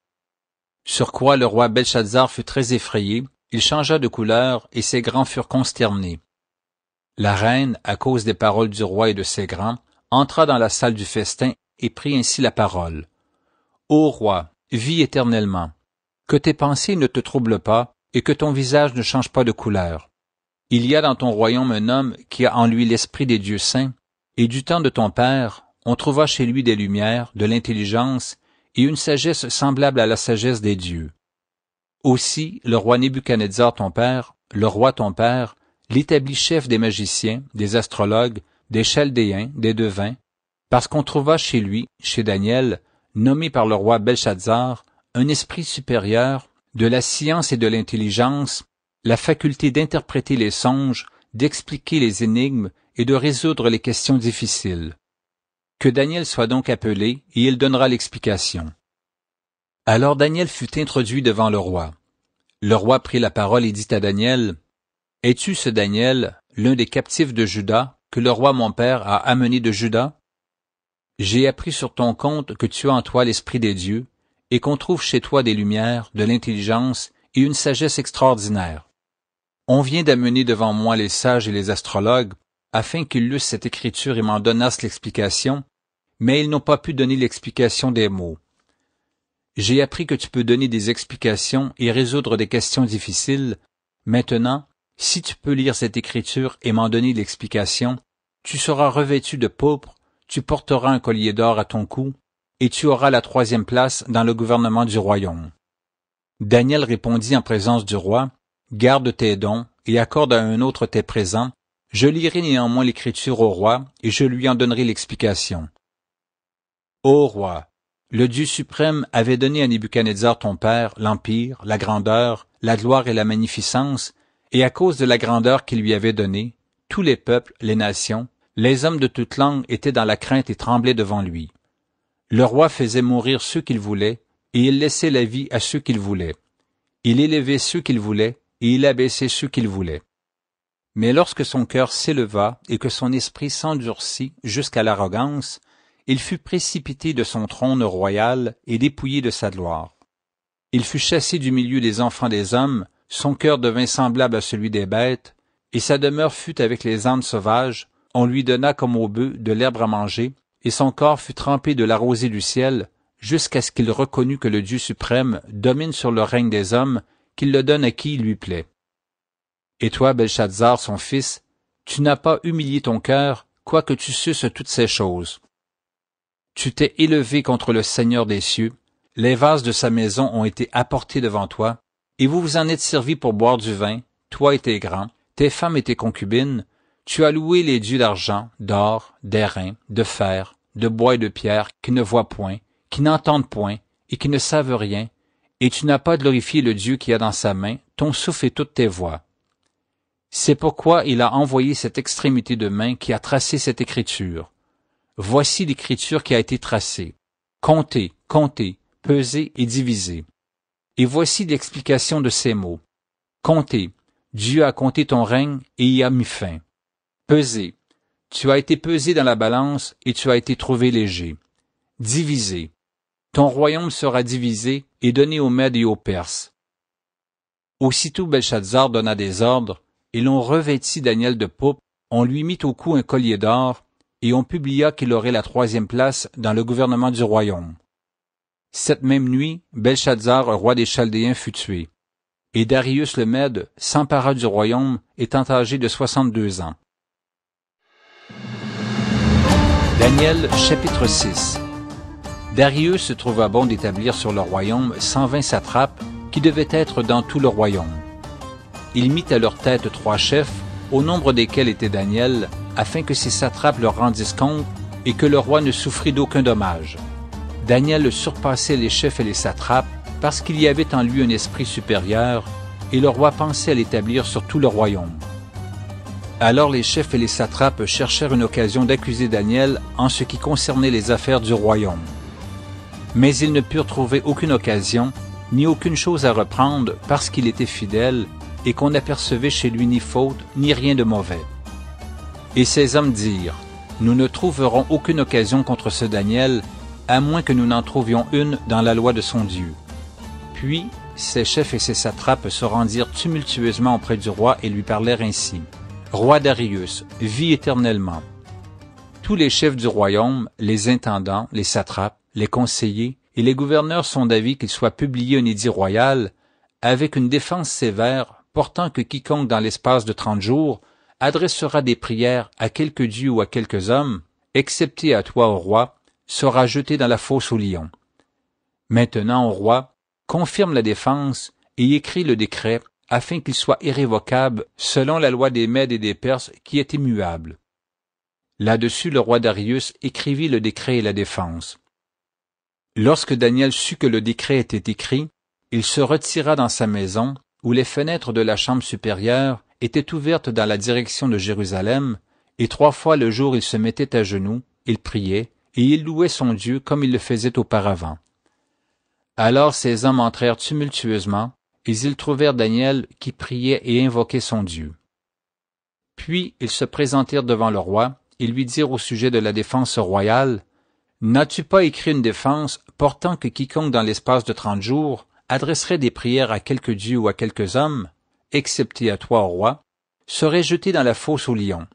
Speaker 1: Sur quoi le roi Belshazzar fut très effrayé, il changea de couleur, et ses grands furent consternés. La reine, à cause des paroles du roi et de ses grands, entra dans la salle du festin et prit ainsi la parole. « Ô roi, vis éternellement, que tes pensées ne te troublent pas, et que ton visage ne change pas de couleur. Il y a dans ton royaume un homme qui a en lui l'esprit des dieux saints, et du temps de ton père, on trouva chez lui des lumières, de l'intelligence, et une sagesse semblable à la sagesse des dieux. Aussi, le roi Nebuchadnezzar ton père, le roi ton père, l'établit chef des magiciens, des astrologues, des chaldéens, des devins, parce qu'on trouva chez lui, chez Daniel, nommé par le roi Belshazzar, un esprit supérieur, de la science et de l'intelligence, la faculté d'interpréter les songes, d'expliquer les énigmes et de résoudre les questions difficiles. Que Daniel soit donc appelé, et il donnera l'explication. » Alors Daniel fut introduit devant le roi. Le roi prit la parole et dit à Daniel, « Es-tu ce Daniel, l'un des captifs de Juda, que le roi mon père a amené de Juda? J'ai appris sur ton compte que tu as en toi l'Esprit des dieux, et qu'on trouve chez toi des lumières, de l'intelligence et une sagesse extraordinaire. On vient d'amener devant moi les sages et les astrologues, afin qu'ils lussent cette écriture et m'en donnassent l'explication, mais ils n'ont pas pu donner l'explication des mots. J'ai appris que tu peux donner des explications et résoudre des questions difficiles. Maintenant, si tu peux lire cette écriture et m'en donner l'explication, tu seras revêtu de pourpre, tu porteras un collier d'or à ton cou, et tu auras la 3e place dans le gouvernement du royaume. » Daniel répondit en présence du roi, « Garde tes dons, et accorde à un autre tes présents. Je lirai néanmoins l'écriture au roi, et je lui en donnerai l'explication. » Ô roi, le Dieu suprême avait donné à Nebuchadnezzar ton père l'empire, la grandeur, la gloire et la magnificence, et à cause de la grandeur qu'il lui avait donnée, tous les peuples, les nations, les hommes de toute langue étaient dans la crainte et tremblaient devant lui. Le roi faisait mourir ceux qu'il voulait, et il laissait la vie à ceux qu'il voulait. Il élevait ceux qu'il voulait, et il abaissait ceux qu'il voulait. Mais lorsque son cœur s'éleva et que son esprit s'endurcit jusqu'à l'arrogance, il fut précipité de son trône royal et dépouillé de sa gloire. Il fut chassé du milieu des enfants des hommes, son cœur devint semblable à celui des bêtes, et sa demeure fut avec les ânes sauvages. On lui donna comme aux bœufs de l'herbe à manger, et son corps fut trempé de la rosée du ciel, jusqu'à ce qu'il reconnût que le Dieu suprême domine sur le règne des hommes, qu'il le donne à qui il lui plaît. Et toi, Belshazzar, son fils, tu n'as pas humilié ton cœur, quoique tu susses toutes ces choses. Tu t'es élevé contre le Seigneur des cieux, les vases de sa maison ont été apportés devant toi, et vous vous en êtes servis pour boire du vin, toi et tes grands, tes femmes et tes concubines. Tu as loué les dieux d'argent, d'or, d'airain, de fer, de bois et de pierre, qui ne voient point, qui n'entendent point, et qui ne savent rien, et tu n'as pas glorifié le Dieu qui a dans sa main ton souffle et toutes tes voix. C'est pourquoi il a envoyé cette extrémité de main qui a tracé cette écriture. Voici l'écriture qui a été tracée. Comptez, comptez, pesez et divisez. Et voici l'explication de ces mots. Comptez, Dieu a compté ton règne et y a mis fin. Pesez, tu as été pesé dans la balance et tu as été trouvé léger. Divisé, ton royaume sera divisé et donné aux Mèdes et aux Perses. Aussitôt Belshazzar donna des ordres, et l'on revêtit Daniel de pourpre, on lui mit au cou un collier d'or, et on publia qu'il aurait la 3e place dans le gouvernement du royaume. Cette même nuit, Belshazzar, roi des Chaldéens, fut tué, et Darius le Mède s'empara du royaume, étant âgé de 62 ans. Daniel, chapitre 6. Darius trouva bon d'établir sur le royaume 120 satrapes qui devaient être dans tout le royaume. Il mit à leur tête 3 chefs, au nombre desquels était Daniel, afin que ces satrapes leur rendissent compte et que le roi ne souffrit d'aucun dommage. Daniel surpassait les chefs et les satrapes parce qu'il y avait en lui un esprit supérieur, et le roi pensait à l'établir sur tout le royaume. Alors les chefs et les satrapes cherchèrent une occasion d'accuser Daniel en ce qui concernait les affaires du royaume. Mais ils ne purent trouver aucune occasion, ni aucune chose à reprendre parce qu'il était fidèle et qu'on n'apercevait chez lui ni faute, ni rien de mauvais. Et ces hommes dirent, « Nous ne trouverons aucune occasion contre ce Daniel, à moins que nous n'en trouvions une dans la loi de son Dieu. » Puis ces chefs et ces satrapes se rendirent tumultueusement auprès du roi et lui parlèrent ainsi. « Roi Darius, vis éternellement. » Tous les chefs du royaume, les intendants, les satrapes, les conseillers et les gouverneurs sont d'avis qu'il soit publié un édit royal avec une défense sévère portant que quiconque dans l'espace de 30 jours adressera des prières à quelque dieu ou à quelques hommes, excepté à toi, ô roi, sera jeté dans la fosse aux lions. Maintenant, ô roi, confirme la défense et écris le décret afin qu'il soit irrévocable selon la loi des Mèdes et des Perses qui est immuable. Là-dessus, le roi Darius écrivit le décret et la défense. Lorsque Daniel sut que le décret était écrit, il se retira dans sa maison, où les fenêtres de la chambre supérieure étaient ouvertes dans la direction de Jérusalem, et 3 fois le jour il se mettait à genoux, il priait, et il louait son Dieu comme il le faisait auparavant. Alors ces hommes entrèrent tumultueusement, et ils trouvèrent Daniel qui priait et invoquait son Dieu. Puis ils se présentèrent devant le roi, et lui dirent au sujet de la défense royale, « N'as-tu pas écrit une défense portant que quiconque dans l'espace de 30 jours adresserait des prières à quelque dieu ou à quelques hommes, excepté à toi, roi, serait jeté dans la fosse aux lions? »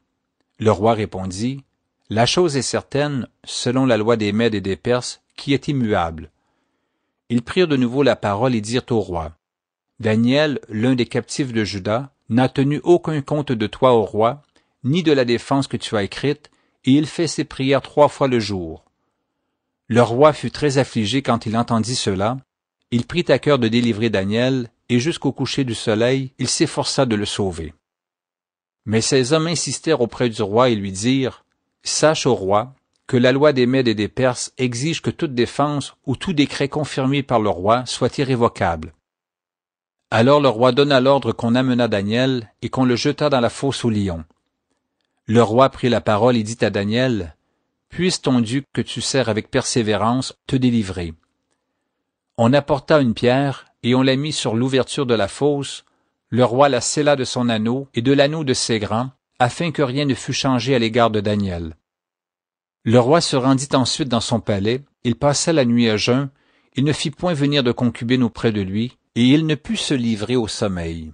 Speaker 1: Le roi répondit, « La chose est certaine, selon la loi des Mèdes et des Perses, qui est immuable. » Ils prirent de nouveau la parole et dirent au roi, « Daniel, l'un des captifs de Juda, n'a tenu aucun compte de toi au roi, ni de la défense que tu as écrite, et il fait ses prières 3 fois le jour. » Le roi fut très affligé quand il entendit cela. Il prit à cœur de délivrer Daniel, et jusqu'au coucher du soleil, il s'efforça de le sauver. Mais ces hommes insistèrent auprès du roi et lui dirent, « Sache, ô roi, que la loi des Mèdes et des Perses exige que toute défense ou tout décret confirmé par le roi soit irrévocable. » Alors le roi donna l'ordre qu'on amenât Daniel et qu'on le jetât dans la fosse aux lions. Le roi prit la parole et dit à Daniel, « Puisse ton Dieu que tu sers avec persévérance te délivrer. » On apporta une pierre et on la mit sur l'ouverture de la fosse. Le roi la scella de son anneau et de l'anneau de ses grands, afin que rien ne fût changé à l'égard de Daniel. Le roi se rendit ensuite dans son palais, il passa la nuit à jeun, il ne fit point venir de concubine auprès de lui, et il ne put se livrer au sommeil.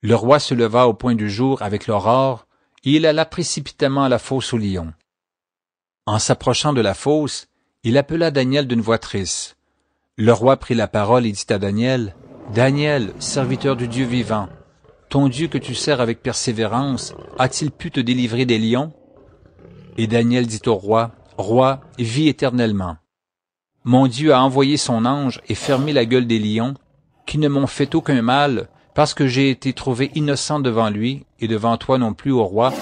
Speaker 1: Le roi se leva au point du jour avec l'aurore, et il alla précipitamment à la fosse aux lions. En s'approchant de la fosse, il appela Daniel d'une voix triste. Le roi prit la parole et dit à Daniel, « Daniel, serviteur du Dieu vivant, ton Dieu que tu sers avec persévérance, a-t-il pu te délivrer des lions? » Et Daniel dit au roi, « Roi, vis éternellement. Mon Dieu a envoyé son ange et fermé la gueule des lions, qui ne m'ont fait aucun mal, parce que j'ai été trouvé innocent devant lui, et devant toi non plus, ô roi,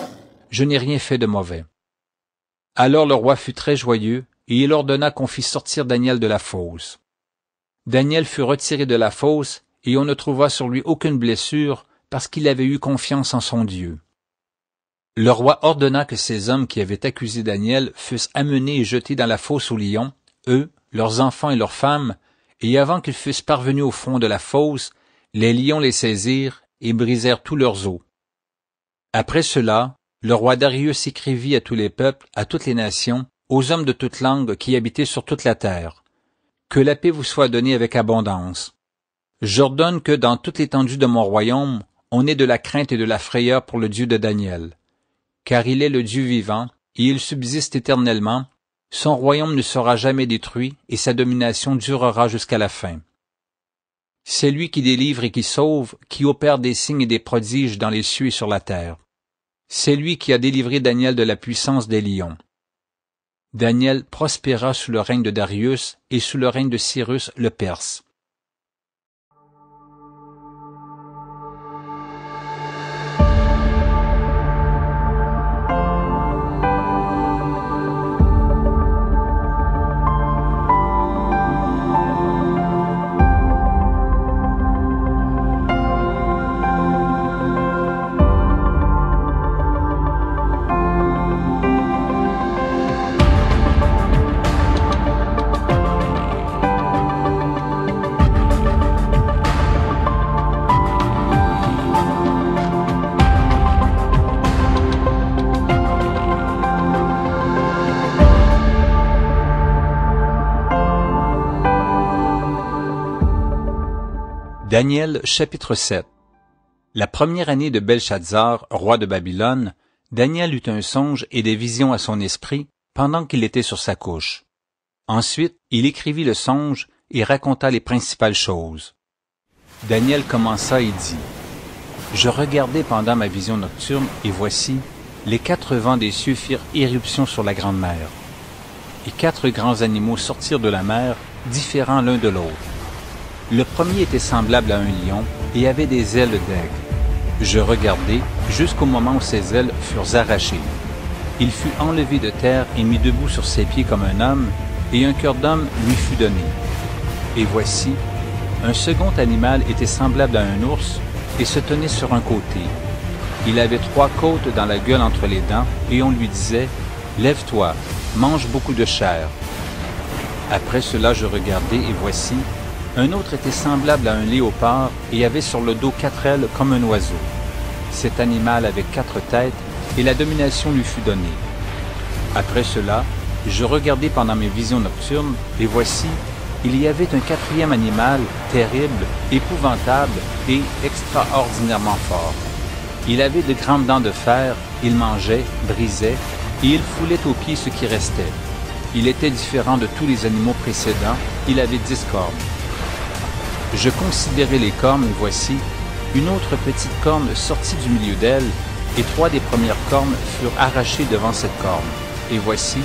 Speaker 1: je n'ai rien fait de mauvais. » Alors le roi fut très joyeux, et il ordonna qu'on fît sortir Daniel de la fosse. Daniel fut retiré de la fosse, et on ne trouva sur lui aucune blessure, parce qu'il avait eu confiance en son Dieu. Le roi ordonna que ces hommes qui avaient accusé Daniel fussent amenés et jetés dans la fosse aux lions, eux, leurs enfants et leurs femmes, et avant qu'ils fussent parvenus au fond de la fosse, les lions les saisirent et brisèrent tous leurs os. Après cela, le roi Darius écrivit à tous les peuples, à toutes les nations, aux hommes de toute langue qui habitaient sur toute la terre. Que la paix vous soit donnée avec abondance. J'ordonne que dans toute l'étendue de mon royaume, on ait de la crainte et de la frayeur pour le Dieu de Daniel. Car il est le Dieu vivant, et il subsiste éternellement, son royaume ne sera jamais détruit, et sa domination durera jusqu'à la fin. C'est lui qui délivre et qui sauve, qui opère des signes et des prodiges dans les cieux et sur la terre. C'est lui qui a délivré Daniel de la puissance des lions. Daniel prospéra sous le règne de Darius et sous le règne de Cyrus le Perse. Daniel chapitre 7. La première année de Belshazzar, roi de Babylone, Daniel eut un songe et des visions à son esprit pendant qu'il était sur sa couche. Ensuite, il écrivit le songe et raconta les principales choses. Daniel commença et dit, « Je regardai pendant ma vision nocturne, et voici, les 4 vents des cieux firent éruption sur la grande mer. Et 4 grands animaux sortirent de la mer, différents l'un de l'autre. Le premier était semblable à un lion et avait des ailes d'aigle. Je regardai jusqu'au moment où ses ailes furent arrachées. Il fut enlevé de terre et mis debout sur ses pieds comme un homme, et un cœur d'homme lui fut donné. Et voici, un second animal était semblable à un ours et se tenait sur un côté. Il avait 3 côtes dans la gueule entre les dents, et on lui disait, « Lève-toi, mange beaucoup de chair. Après cela, je regardai, et voici, un autre était semblable à un léopard et avait sur le dos 4 ailes comme un oiseau. Cet animal avait 4 têtes, et la domination lui fut donnée. Après cela, je regardai pendant mes visions nocturnes, et voici, il y avait un 4e animal, terrible, épouvantable et extraordinairement fort. Il avait de grandes dents de fer, il mangeait, brisait, et il foulait aux pieds ce qui restait. Il était différent de tous les animaux précédents, il avait 10 cornes. Je considérai les cornes, et voici, une autre petite corne sortit du milieu d'elle, et 3 des premières cornes furent arrachées devant cette corne. Et voici,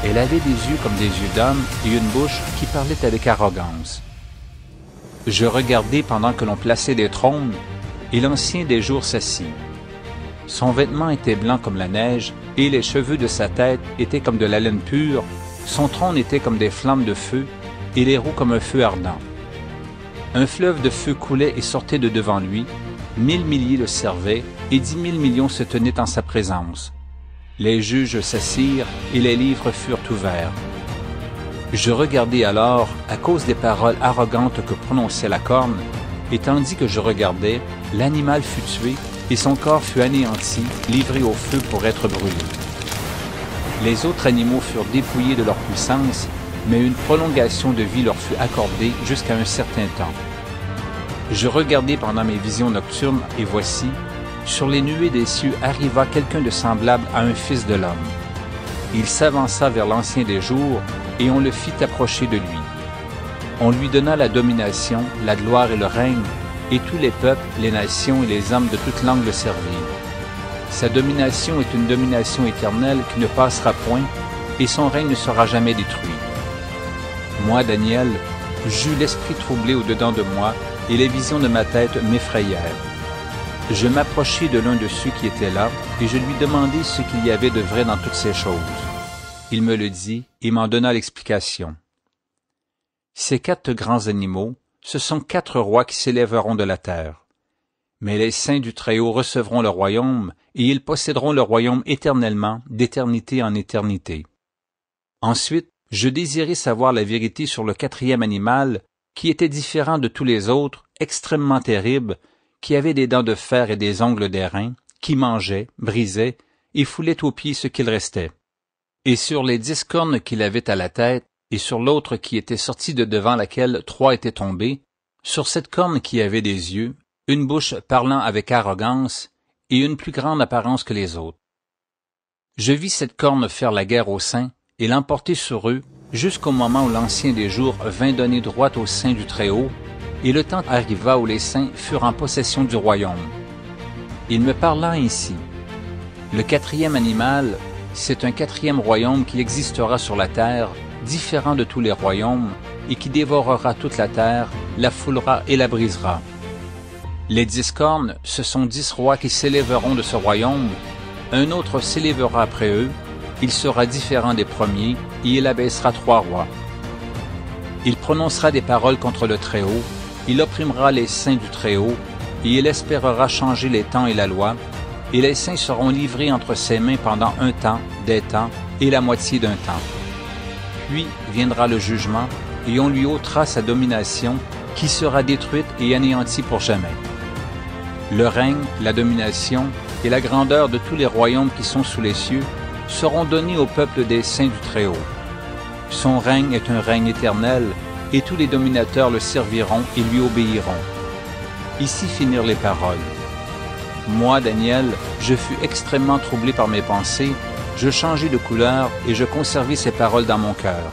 Speaker 1: elle avait des yeux comme des yeux d'homme et une bouche qui parlait avec arrogance. Je regardai pendant que l'on plaçait des trônes, et l'ancien des jours s'assit. Son vêtement était blanc comme la neige, et les cheveux de sa tête étaient comme de la laine pure, son trône était comme des flammes de feu, et les roues comme un feu ardent. Un fleuve de feu coulait et sortait de devant lui, 1000 milliers le servaient, et 10 000 millions se tenaient en sa présence. Les juges s'assirent, et les livres furent ouverts. Je regardai alors, à cause des paroles arrogantes que prononçait la corne, et tandis que je regardais, l'animal fut tué, et son corps fut anéanti, livré au feu pour être brûlé. Les autres animaux furent dépouillés de leur puissance, mais une prolongation de vie leur fut accordée jusqu'à un certain temps. Je regardai pendant mes visions nocturnes, et voici, sur les nuées des cieux arriva quelqu'un de semblable à un fils de l'homme. Il s'avança vers l'Ancien des jours, et on le fit approcher de lui. On lui donna la domination, la gloire et le règne, et tous les peuples, les nations et les hommes de toute langue le servirent. Sa domination est une domination éternelle qui ne passera point, et son règne ne sera jamais détruit. Moi, Daniel, j'eus l'esprit troublé au-dedans de moi, et les visions de ma tête m'effrayèrent. Je m'approchai de l'un de ceux qui étaient là, et je lui demandai ce qu'il y avait de vrai dans toutes ces choses. Il me le dit, et m'en donna l'explication. Ces 4 grands animaux, ce sont 4 rois qui s'élèveront de la terre. Mais les saints du Très-Haut recevront le royaume, et ils posséderont le royaume éternellement, d'éternité en éternité. Ensuite, je désirais savoir la vérité sur le 4e animal, qui était différent de tous les autres, extrêmement terrible, qui avait des dents de fer et des ongles d'airain, qui mangeait, brisait, et foulait aux pieds ce qu'il restait. Et sur les 10 cornes qu'il avait à la tête, et sur l'autre qui était sortie de devant laquelle 3 étaient tombés, sur cette corne qui avait des yeux, une bouche parlant avec arrogance, et une plus grande apparence que les autres. Je vis cette corne faire la guerre aux saints, et l'emporter sur eux, jusqu'au moment où l'Ancien des jours vint donner droit aux saints du Très-Haut, et le temps arriva où les saints furent en possession du royaume. Il me parla ainsi. Le 4e animal, c'est un 4e royaume qui existera sur la terre, différent de tous les royaumes, et qui dévorera toute la terre, la foulera et la brisera. Les 10 cornes, ce sont 10 rois qui s'élèveront de ce royaume, un autre s'élèvera après eux, il sera différent des premiers, et il abaissera 3 rois. Il prononcera des paroles contre le Très-Haut, il opprimera les saints du Très-Haut, et il espérera changer les temps et la loi, et les saints seront livrés entre ses mains pendant un temps, des temps, et la moitié d'un temps. Puis viendra le jugement, et on lui ôtera sa domination, qui sera détruite et anéantie pour jamais. Le règne, la domination et la grandeur de tous les royaumes qui sont sous les cieux seront donnés au peuple des saints du Très-Haut. Son règne est un règne éternel, et tous les dominateurs le serviront et lui obéiront. Ici finirent les paroles. Moi, Daniel, je fus extrêmement troublé par mes pensées, je changeai de couleur et je conservai ces paroles dans mon cœur.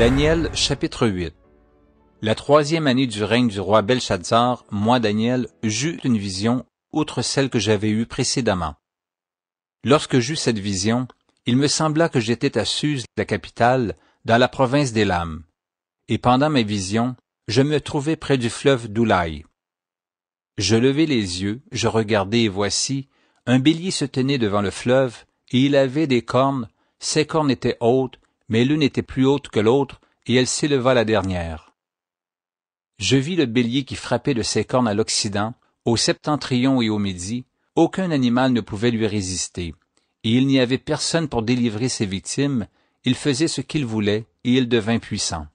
Speaker 1: Daniel, chapitre 8. La troisième année du règne du roi Belshazzar, moi, Daniel, j'eus une vision, outre celle que j'avais eue précédemment. Lorsque j'eus cette vision, il me sembla que j'étais à Suse, la capitale, dans la province d'Élam. Et pendant ma vision, je me trouvais près du fleuve d'Oulaï. Je levai les yeux, je regardai, et voici, un bélier se tenait devant le fleuve, et il avait des cornes, ses cornes étaient hautes, mais l'une était plus haute que l'autre, et elle s'éleva la dernière. Je vis le bélier qui frappait de ses cornes à l'Occident, au septentrion et au Midi, aucun animal ne pouvait lui résister, et il n'y avait personne pour délivrer ses victimes, il faisait ce qu'il voulait, et il devint puissant.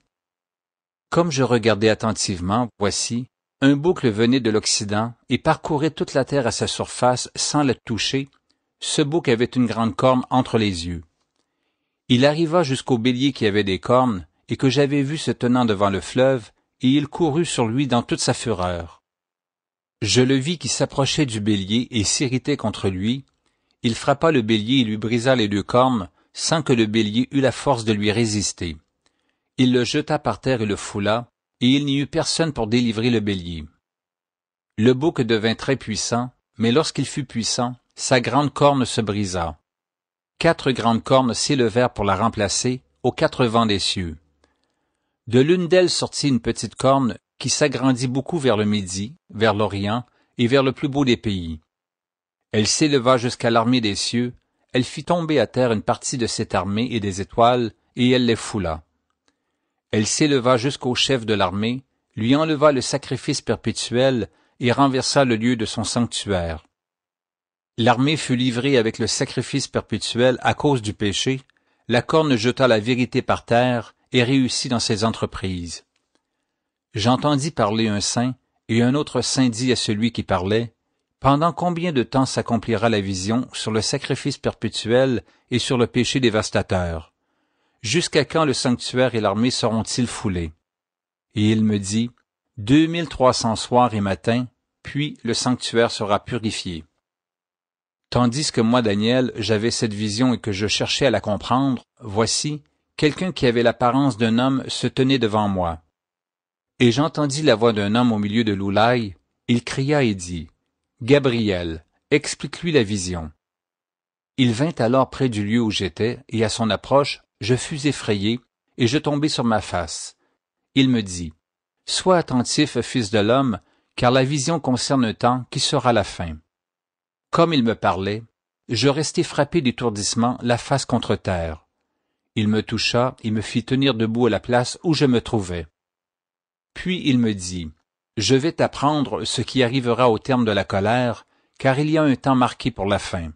Speaker 1: Comme je regardais attentivement, voici, un boucle venait de l'Occident et parcourait toute la terre à sa surface sans la toucher. Ce bouc avait une grande corne entre les yeux. Il arriva jusqu'au bélier qui avait des cornes, et que j'avais vu se tenant devant le fleuve, et il courut sur lui dans toute sa fureur. Je le vis qui s'approchait du bélier et s'irritait contre lui. Il frappa le bélier et lui brisa les deux cornes, sans que le bélier eût la force de lui résister. Il le jeta par terre et le foula, et il n'y eut personne pour délivrer le bélier. Le bouc devint très puissant, mais lorsqu'il fut puissant, sa grande corne se brisa. 4 grandes cornes s'élevèrent pour la remplacer, aux 4 vents des cieux. De l'une d'elles sortit une petite corne qui s'agrandit beaucoup vers le Midi, vers l'Orient et vers le plus beau des pays. Elle s'éleva jusqu'à l'armée des cieux, elle fit tomber à terre une partie de cette armée et des étoiles, et elle les foula. Elle s'éleva jusqu'au chef de l'armée, lui enleva le sacrifice perpétuel et renversa le lieu de son sanctuaire. L'armée fut livrée avec le sacrifice perpétuel à cause du péché, la corne jeta la vérité par terre et réussit dans ses entreprises. J'entendis parler un saint, et un autre saint dit à celui qui parlait, « Pendant combien de temps s'accomplira la vision sur le sacrifice perpétuel et sur le péché dévastateur? Jusqu'à quand le sanctuaire et l'armée seront-ils foulés? » Et il me dit, 2300 soirs et matins, puis le sanctuaire sera purifié. Tandis que moi, Daniel, j'avais cette vision et que je cherchais à la comprendre, voici, quelqu'un qui avait l'apparence d'un homme se tenait devant moi. Et j'entendis la voix d'un homme au milieu de l'Oulaï, il cria et dit, « Gabriel, explique-lui la vision. » Il vint alors près du lieu où j'étais, et à son approche, je fus effrayé, et je tombai sur ma face. Il me dit, « Sois attentif, fils de l'homme, car la vision concerne un temps qui sera la fin. » Comme il me parlait, je restai frappé d'étourdissement, la face contre terre. Il me toucha et me fit tenir debout à la place où je me trouvais. Puis il me dit, « Je vais t'apprendre ce qui arrivera au terme de la colère, car il y a un temps marqué pour la fin.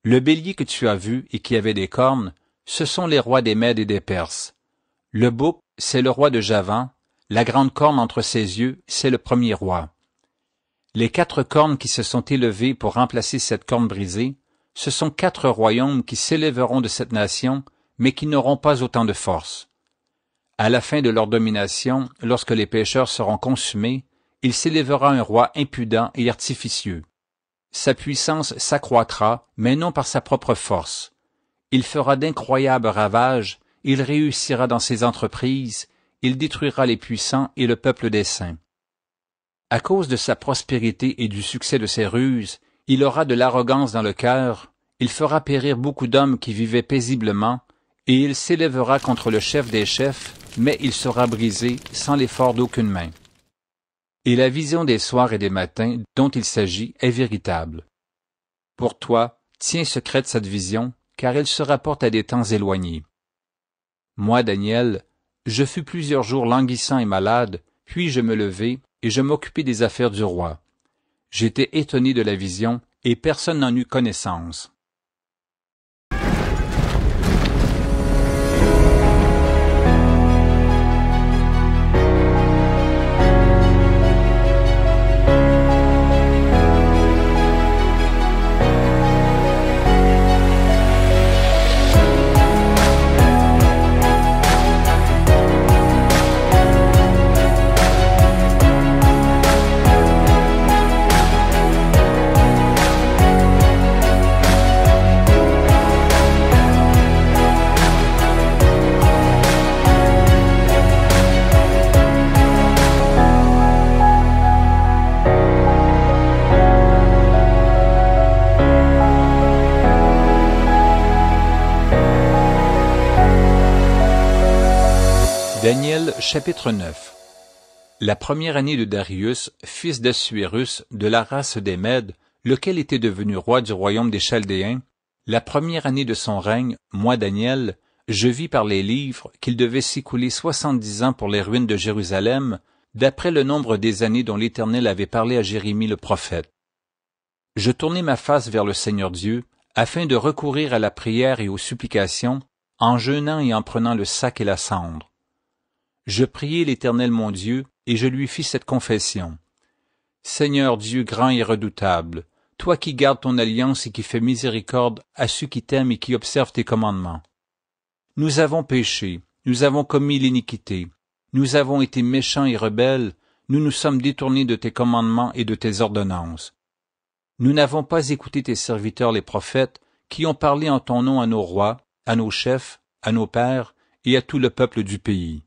Speaker 1: Le bélier que tu as vu et qui avait des cornes, ce sont les rois des Mèdes et des Perses. Le bouc, c'est le roi de Javan, la grande corne entre ses yeux, c'est le premier roi. Les 4 cornes qui se sont élevées pour remplacer cette corne brisée, ce sont 4 royaumes qui s'élèveront de cette nation, mais qui n'auront pas autant de force. À la fin de leur domination, lorsque les pécheurs seront consumés, il s'élèvera un roi impudent et artificieux. Sa puissance s'accroîtra, mais non par sa propre force. Il fera d'incroyables ravages, il réussira dans ses entreprises, il détruira les puissants et le peuple des saints. À cause de sa prospérité et du succès de ses ruses, il aura de l'arrogance dans le cœur, il fera périr beaucoup d'hommes qui vivaient paisiblement, et il s'élèvera contre le chef des chefs, mais il sera brisé sans l'effort d'aucune main. Et la vision des soirs et des matins dont il s'agit est véritable. Pour toi, tiens secrète cette vision, car elle se rapporte à des temps éloignés. Moi, Daniel, je fus plusieurs jours languissant et malade, puis je me levai, et je m'occupais des affaires du roi. J'étais étonné de la vision, et personne n'en eut connaissance. Daniel, chapitre 9. La première année de Darius, fils d'Assuérus, de la race des Mèdes, lequel était devenu roi du royaume des Chaldéens, la première année de son règne, moi Daniel, je vis par les livres qu'il devait s'écouler 70 ans pour les ruines de Jérusalem, d'après le nombre des années dont l'Éternel avait parlé à Jérémie le prophète. Je tournai ma face vers le Seigneur Dieu, afin de recourir à la prière et aux supplications, en jeûnant et en prenant le sac et la cendre. Je priai l'Éternel mon Dieu, et je lui fis cette confession. Seigneur Dieu grand et redoutable, toi qui gardes ton alliance et qui fais miséricorde à ceux qui t'aiment et qui observent tes commandements. Nous avons péché, nous avons commis l'iniquité, nous avons été méchants et rebelles, nous nous sommes détournés de tes commandements et de tes ordonnances. Nous n'avons pas écouté tes serviteurs les prophètes, qui ont parlé en ton nom à nos rois, à nos chefs, à nos pères et à tout le peuple du pays.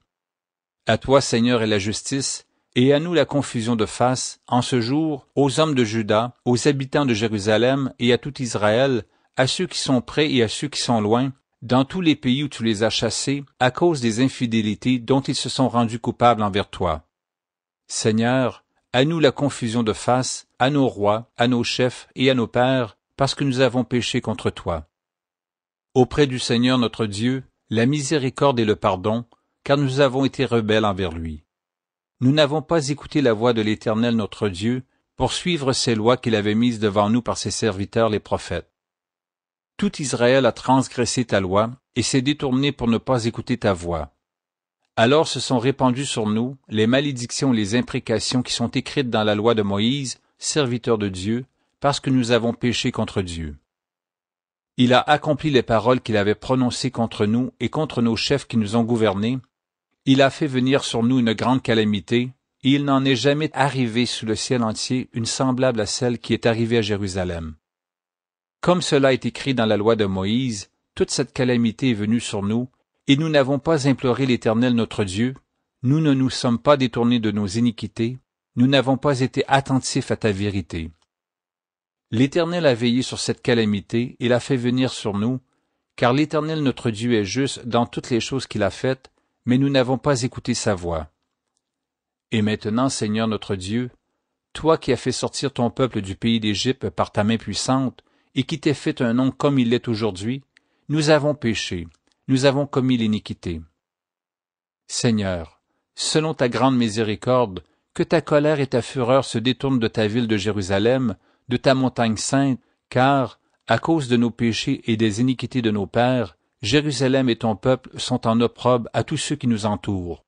Speaker 1: À toi, Seigneur, est la justice, et à nous la confusion de face, en ce jour, aux hommes de Juda, aux habitants de Jérusalem et à tout Israël, à ceux qui sont près et à ceux qui sont loin, dans tous les pays où tu les as chassés, à cause des infidélités dont ils se sont rendus coupables envers toi. Seigneur, à nous la confusion de face, à nos rois, à nos chefs et à nos pères, parce que nous avons péché contre toi. Auprès du Seigneur notre Dieu, la miséricorde et le pardon, car nous avons été rebelles envers lui. Nous n'avons pas écouté la voix de l'Éternel notre Dieu pour suivre ses lois qu'il avait mises devant nous par ses serviteurs les prophètes. Tout Israël a transgressé ta loi et s'est détourné pour ne pas écouter ta voix. Alors se sont répandues sur nous les malédictions et les imprécations qui sont écrites dans la loi de Moïse, serviteur de Dieu, parce que nous avons péché contre Dieu. Il a accompli les paroles qu'il avait prononcées contre nous et contre nos chefs qui nous ont gouvernés. Il a fait venir sur nous une grande calamité, et il n'en est jamais arrivé sous le ciel entier une semblable à celle qui est arrivée à Jérusalem. Comme cela est écrit dans la loi de Moïse, toute cette calamité est venue sur nous, et nous n'avons pas imploré l'Éternel notre Dieu, nous ne nous sommes pas détournés de nos iniquités, nous n'avons pas été attentifs à ta vérité. L'Éternel a veillé sur cette calamité et l'a fait venir sur nous, car l'Éternel notre Dieu est juste dans toutes les choses qu'il a faites, mais nous n'avons pas écouté sa voix. Et maintenant, Seigneur notre Dieu, toi qui as fait sortir ton peuple du pays d'Égypte par ta main puissante, et qui t'es fait un nom comme il l'est aujourd'hui, nous avons péché, nous avons commis l'iniquité. Seigneur, selon ta grande miséricorde, que ta colère et ta fureur se détournent de ta ville de Jérusalem, de ta montagne sainte, car, à cause de nos péchés et des iniquités de nos pères, Jérusalem et ton peuple sont en opprobre à tous ceux qui nous entourent.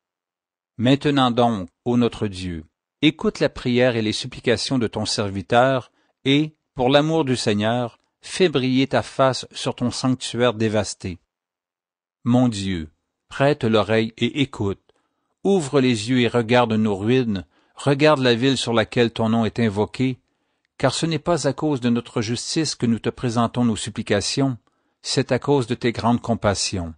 Speaker 1: Maintenant donc, ô notre Dieu, écoute la prière et les supplications de ton serviteur, et, pour l'amour du Seigneur, fais briller ta face sur ton sanctuaire dévasté. Mon Dieu, prête l'oreille et écoute, ouvre les yeux et regarde nos ruines, regarde la ville sur laquelle ton nom est invoqué, car ce n'est pas à cause de notre justice que nous te présentons nos supplications, c'est à cause de tes grandes compassions.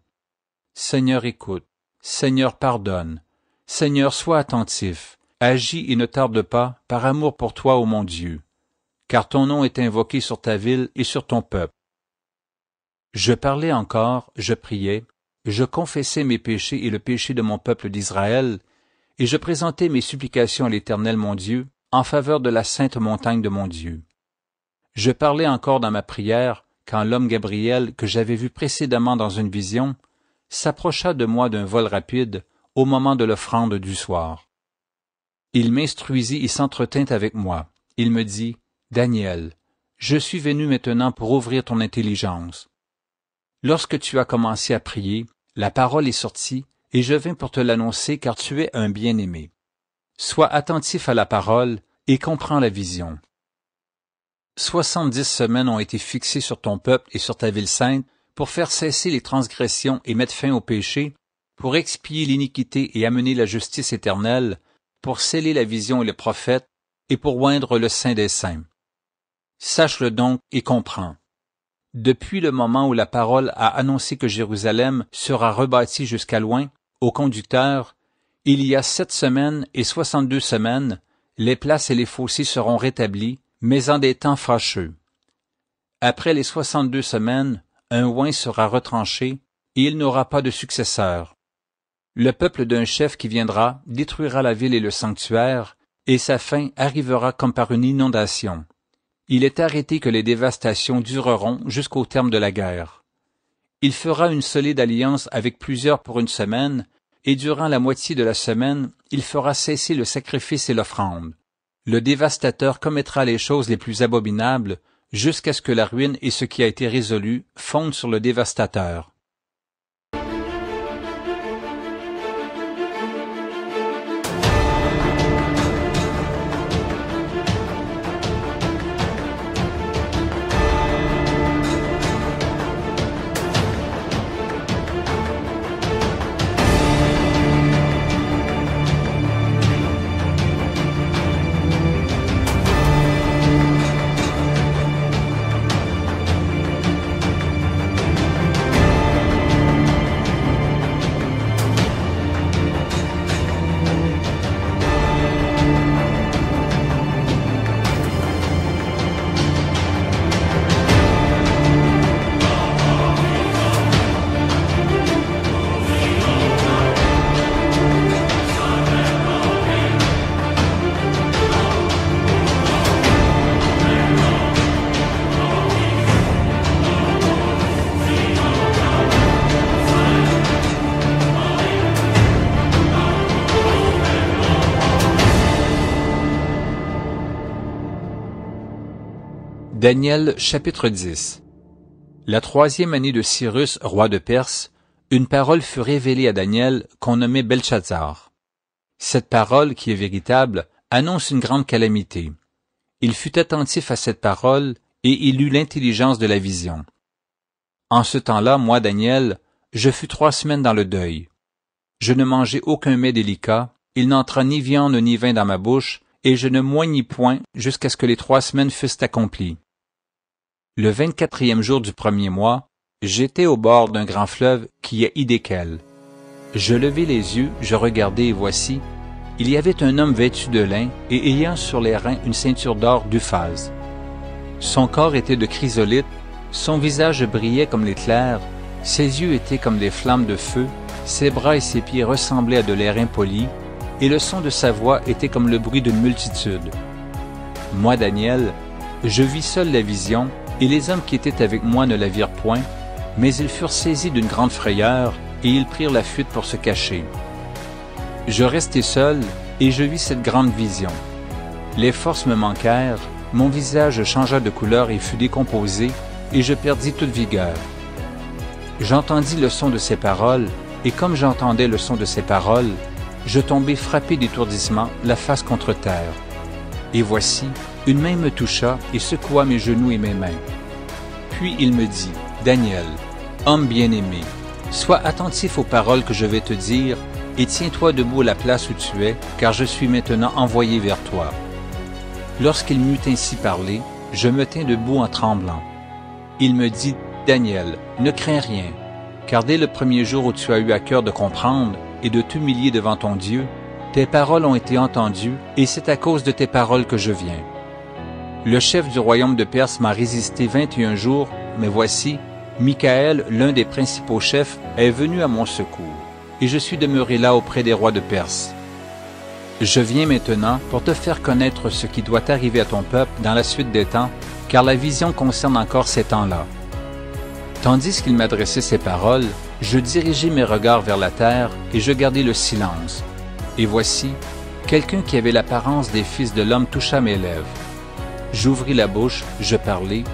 Speaker 1: Seigneur, écoute. Seigneur, pardonne. Seigneur, sois attentif. Agis et ne tarde pas, par amour pour toi, ô mon Dieu. Car ton nom est invoqué sur ta ville et sur ton peuple. Je parlais encore, je priais, je confessais mes péchés et le péché de mon peuple d'Israël, et je présentais mes supplications à l'Éternel mon Dieu, en faveur de la sainte montagne de mon Dieu. Je parlais encore dans ma prière, quand l'homme Gabriel, que j'avais vu précédemment dans une vision, s'approcha de moi d'un vol rapide au moment de l'offrande du soir. Il m'instruisit et s'entretint avec moi. Il me dit, « Daniel, je suis venu maintenant pour ouvrir ton intelligence. Lorsque tu as commencé à prier, la parole est sortie, et je vins pour te l'annoncer car tu es un bien-aimé. Sois attentif à la parole et comprends la vision. 70 semaines ont été fixées sur ton peuple et sur ta ville sainte pour faire cesser les transgressions et mettre fin au péché, pour expier l'iniquité et amener la justice éternelle, pour sceller la vision et le prophète, et pour oindre le Saint des Saints. Sache-le donc et comprends. Depuis le moment où la parole a annoncé que Jérusalem sera rebâtie jusqu'à loin, au conducteur, il y a 7 semaines et 62 semaines, les places et les fossés seront rétablis, mais en des temps fâcheux. Après les 62 semaines, un oint sera retranché, et il n'aura pas de successeur. Le peuple d'un chef qui viendra détruira la ville et le sanctuaire, et sa fin arrivera comme par une inondation. Il est arrêté que les dévastations dureront jusqu'au terme de la guerre. Il fera une solide alliance avec plusieurs pour une semaine, et durant la moitié de la semaine, il fera cesser le sacrifice et l'offrande. Le dévastateur commettra les choses les plus abominables, jusqu'à ce que la ruine et ce qui a été résolu fondent sur le dévastateur. Daniel chapitre 10. La 3e année de Cyrus, roi de Perse, une parole fut révélée à Daniel qu'on nommait Belchazzar. Cette parole, qui est véritable, annonce une grande calamité. Il fut attentif à cette parole et il eut l'intelligence de la vision. En ce temps-là, moi, Daniel, je fus 3 semaines dans le deuil. Je ne mangeai aucun mets délicat, il n'entra ni viande ni vin dans ma bouche, et je ne moignis point jusqu'à ce que les 3 semaines fussent accomplies. Le 24e jour du 1er mois, j'étais au bord d'un grand fleuve qui est Hidékel. Je levai les yeux, je regardai et voici, il y avait un homme vêtu de lin et ayant sur les reins une ceinture d'or d'Uphaz. Son corps était de chrysolite, son visage brillait comme l'éclair, ses yeux étaient comme des flammes de feu, ses bras et ses pieds ressemblaient à de l'airain poli, et le son de sa voix était comme le bruit d'une multitude. Moi, Daniel, je vis seul la vision, et les hommes qui étaient avec moi ne la virent point, mais ils furent saisis d'une grande frayeur, et ils prirent la fuite pour se cacher. Je restai seul, et je vis cette grande vision. Les forces me manquèrent, mon visage changea de couleur et fut décomposé, et je perdis toute vigueur. J'entendis le son de ces paroles, et comme j'entendais le son de ces paroles, je tombai frappé d'étourdissement, la face contre terre. Et voici, une main me toucha et secoua mes genoux et mes mains. Puis il me dit, « Daniel, homme bien-aimé, sois attentif aux paroles que je vais te dire, et tiens-toi debout à la place où tu es, car je suis maintenant envoyé vers toi. » Lorsqu'il m'eut ainsi parlé, je me tins debout en tremblant. Il me dit, « Daniel, ne crains rien, car dès le premier jour où tu as eu à cœur de comprendre et de t'humilier devant ton Dieu, tes paroles ont été entendues, et c'est à cause de tes paroles que je viens. Le chef du royaume de Perse m'a résisté 21 jours, mais voici, Michaël, l'un des principaux chefs, est venu à mon secours, et je suis demeuré là auprès des rois de Perse. Je viens maintenant pour te faire connaître ce qui doit arriver à ton peuple dans la suite des temps, car la vision concerne encore ces temps-là. » Tandis qu'il m'adressait ces paroles, je dirigeai mes regards vers la terre, et je gardai le silence. Et voici, quelqu'un qui avait l'apparence des fils de l'homme toucha mes lèvres. J'ouvris la bouche, je parlai,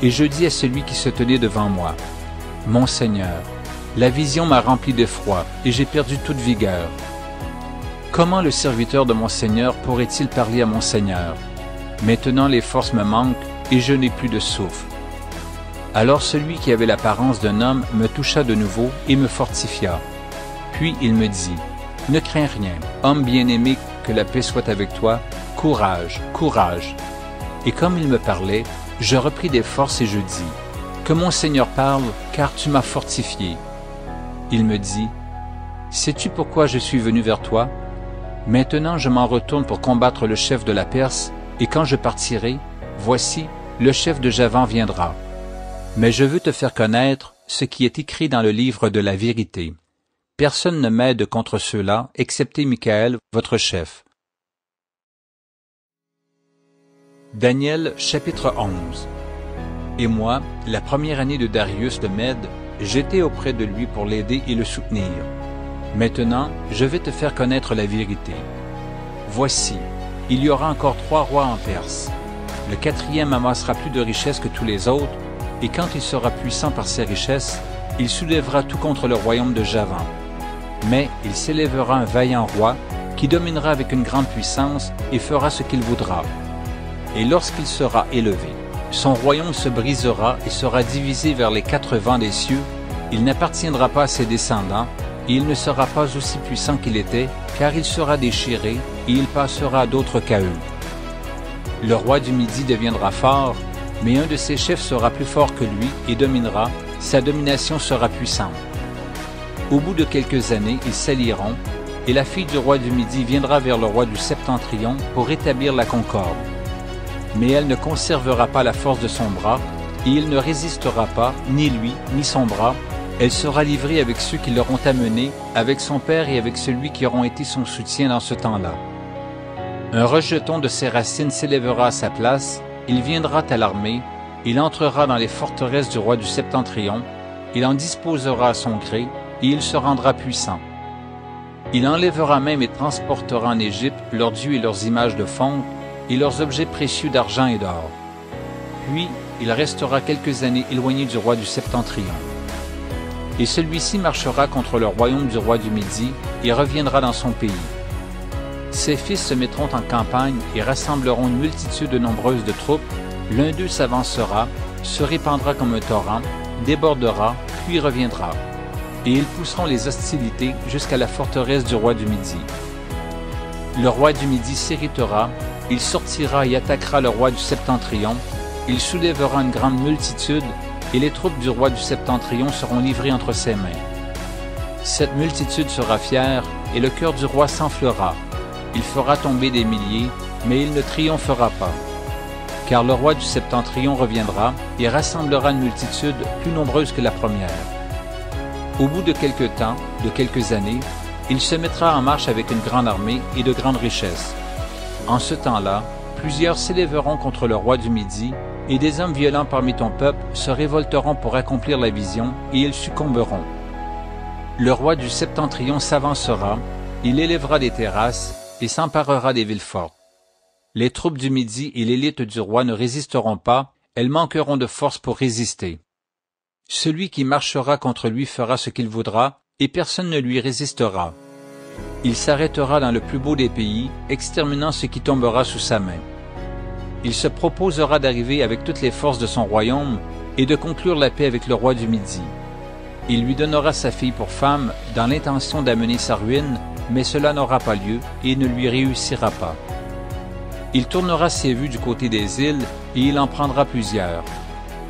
Speaker 1: et je dis à celui qui se tenait devant moi, « Mon Seigneur, la vision m'a rempli d'effroi, et j'ai perdu toute vigueur. Comment le serviteur de mon Seigneur pourrait-il parler à mon Seigneur? Maintenant les forces me manquent, et je n'ai plus de souffle. » Alors celui qui avait l'apparence d'un homme me toucha de nouveau et me fortifia. Puis il me dit, « Ne crains rien, homme bien-aimé, que la paix soit avec toi, courage, courage. » Et comme il me parlait, je repris des forces et je dis, « Que mon Seigneur parle, car tu m'as fortifié. » Il me dit, « Sais-tu pourquoi je suis venu vers toi? Maintenant je m'en retourne pour combattre le chef de la Perse, et quand je partirai, voici, le chef de Javan viendra. Mais je veux te faire connaître ce qui est écrit dans le livre de la vérité. Personne ne m'aide contre ceux-là, excepté Michaël, votre chef. Daniel, chapitre 11. Et moi, la première année de Darius de Mède, j'étais auprès de lui pour l'aider et le soutenir. Maintenant, je vais te faire connaître la vérité. Voici, il y aura encore 3 rois en Perse. Le 4e amassera plus de richesses que tous les autres, et quand il sera puissant par ses richesses, il soulèvera tout contre le royaume de Javan. Mais il s'élèvera un vaillant roi qui dominera avec une grande puissance et fera ce qu'il voudra. Et lorsqu'il sera élevé, son royaume se brisera et sera divisé vers les 4 vents des cieux. Il n'appartiendra pas à ses descendants, et il ne sera pas aussi puissant qu'il était, car il sera déchiré, et il passera à d'autres qu'à eux. Le roi du Midi deviendra fort, mais un de ses chefs sera plus fort que lui et dominera, sa domination sera puissante. Au bout de quelques années, ils s'allieront, et la fille du roi du Midi viendra vers le roi du Septentrion pour rétablir la concorde. Mais elle ne conservera pas la force de son bras, et il ne résistera pas, ni lui, ni son bras. Elle sera livrée avec ceux qui l'auront amenée, avec son père et avec celui qui auront été son soutien dans ce temps-là. Un rejeton de ses racines s'élèvera à sa place, il viendra à l'armée, il entrera dans les forteresses du roi du Septentrion, il en disposera à son gré, et il se rendra puissant. Il enlèvera même et transportera en Égypte leurs dieux et leurs images de fonte, et leurs objets précieux d'argent et d'or. Puis, il restera quelques années éloigné du roi du Septentrion. Et celui-ci marchera contre le royaume du roi du Midi et reviendra dans son pays. Ses fils se mettront en campagne et rassembleront une multitude nombreuse de troupes. L'un d'eux s'avancera, se répandra comme un torrent, débordera, puis reviendra. Et ils pousseront les hostilités jusqu'à la forteresse du roi du Midi. Le roi du Midi s'irritera, il sortira et attaquera le roi du Septentrion, il soulèvera une grande multitude, et les troupes du roi du Septentrion seront livrées entre ses mains. Cette multitude sera fière, et le cœur du roi s'enflera. Il fera tomber des milliers, mais il ne triomphera pas. Car le roi du Septentrion reviendra et rassemblera une multitude plus nombreuse que la première. Au bout de quelque temps, de quelques années, il se mettra en marche avec une grande armée et de grandes richesses. En ce temps-là, plusieurs s'élèveront contre le roi du Midi, et des hommes violents parmi ton peuple se révolteront pour accomplir la vision, et ils succomberont. Le roi du Septentrion s'avancera, il élèvera des terrasses, et s'emparera des villes fortes. Les troupes du Midi et l'élite du roi ne résisteront pas, elles manqueront de force pour résister. Celui qui marchera contre lui fera ce qu'il voudra, et personne ne lui résistera. Il s'arrêtera dans le plus beau des pays, exterminant ce qui tombera sous sa main. Il se proposera d'arriver avec toutes les forces de son royaume et de conclure la paix avec le roi du Midi. Il lui donnera sa fille pour femme dans l'intention d'amener sa ruine, mais cela n'aura pas lieu et ne lui réussira pas. Il tournera ses vues du côté des îles et il en prendra plusieurs.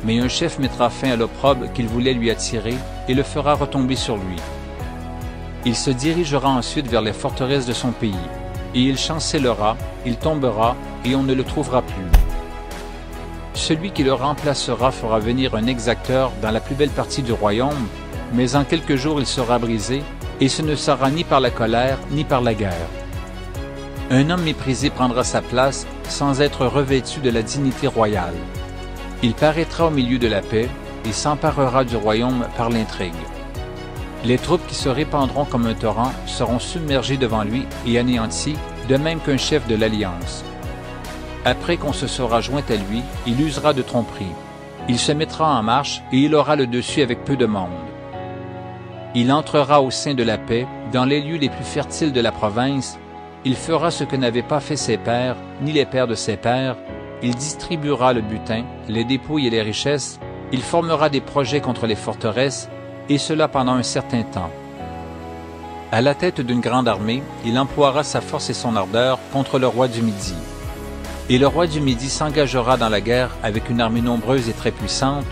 Speaker 1: Mais un chef mettra fin à l'opprobre qu'il voulait lui attirer et le fera retomber sur lui. Il se dirigera ensuite vers les forteresses de son pays, et il chancellera, il tombera, et on ne le trouvera plus. Celui qui le remplacera fera venir un exacteur dans la plus belle partie du royaume, mais en quelques jours il sera brisé, et ce ne sera ni par la colère, ni par la guerre. Un homme méprisé prendra sa place sans être revêtu de la dignité royale. Il paraîtra au milieu de la paix, et s'emparera du royaume par l'intrigue. Les troupes qui se répandront comme un torrent seront submergées devant lui et anéanties, de même qu'un chef de l'Alliance. Après qu'on se sera joint à lui, il usera de tromperie. Il se mettra en marche et il aura le dessus avec peu de monde. Il entrera au sein de la paix, dans les lieux les plus fertiles de la province. Il fera ce que n'avaient pas fait ses pères, ni les pères de ses pères. Il distribuera le butin, les dépouilles et les richesses. Il formera des projets contre les forteresses, et cela pendant un certain temps. À la tête d'une grande armée, il emploiera sa force et son ardeur contre le roi du Midi. Et le roi du Midi s'engagera dans la guerre avec une armée nombreuse et très puissante,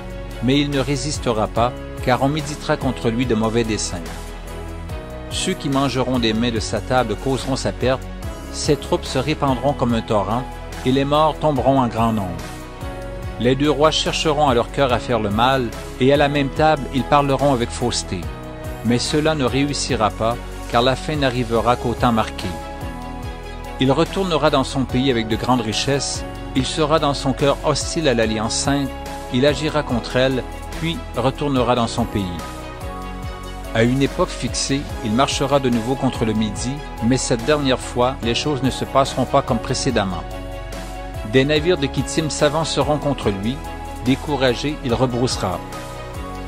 Speaker 1: mais il ne résistera pas, car on méditera contre lui de mauvais desseins. Ceux qui mangeront des mets de sa table causeront sa perte, ses troupes se répandront comme un torrent, et les morts tomberont en grand nombre. Les deux rois chercheront à leur cœur à faire le mal, et à la même table ils parleront avec fausseté. Mais cela ne réussira pas, car la fin n'arrivera qu'au temps marqué. Il retournera dans son pays avec de grandes richesses, il sera dans son cœur hostile à l'Alliance sainte, il agira contre elle, puis retournera dans son pays. À une époque fixée, il marchera de nouveau contre le Midi, mais cette dernière fois, les choses ne se passeront pas comme précédemment. Des navires de Kittim s'avanceront contre lui, découragé, il rebroussera.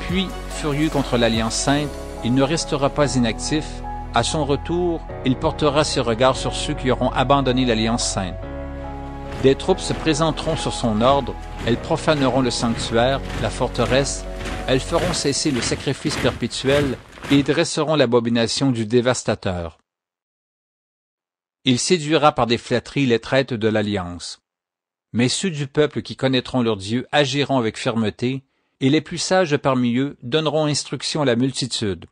Speaker 1: Puis, furieux contre l'Alliance sainte, il ne restera pas inactif. À son retour, il portera ses regards sur ceux qui auront abandonné l'Alliance sainte. Des troupes se présenteront sur son ordre, elles profaneront le sanctuaire, la forteresse, elles feront cesser le sacrifice perpétuel et dresseront l'abomination du dévastateur. Il séduira par des flatteries les traîtres de l'Alliance. Mais ceux du peuple qui connaîtront leur Dieu agiront avec fermeté, et les plus sages parmi eux donneront instruction à la multitude.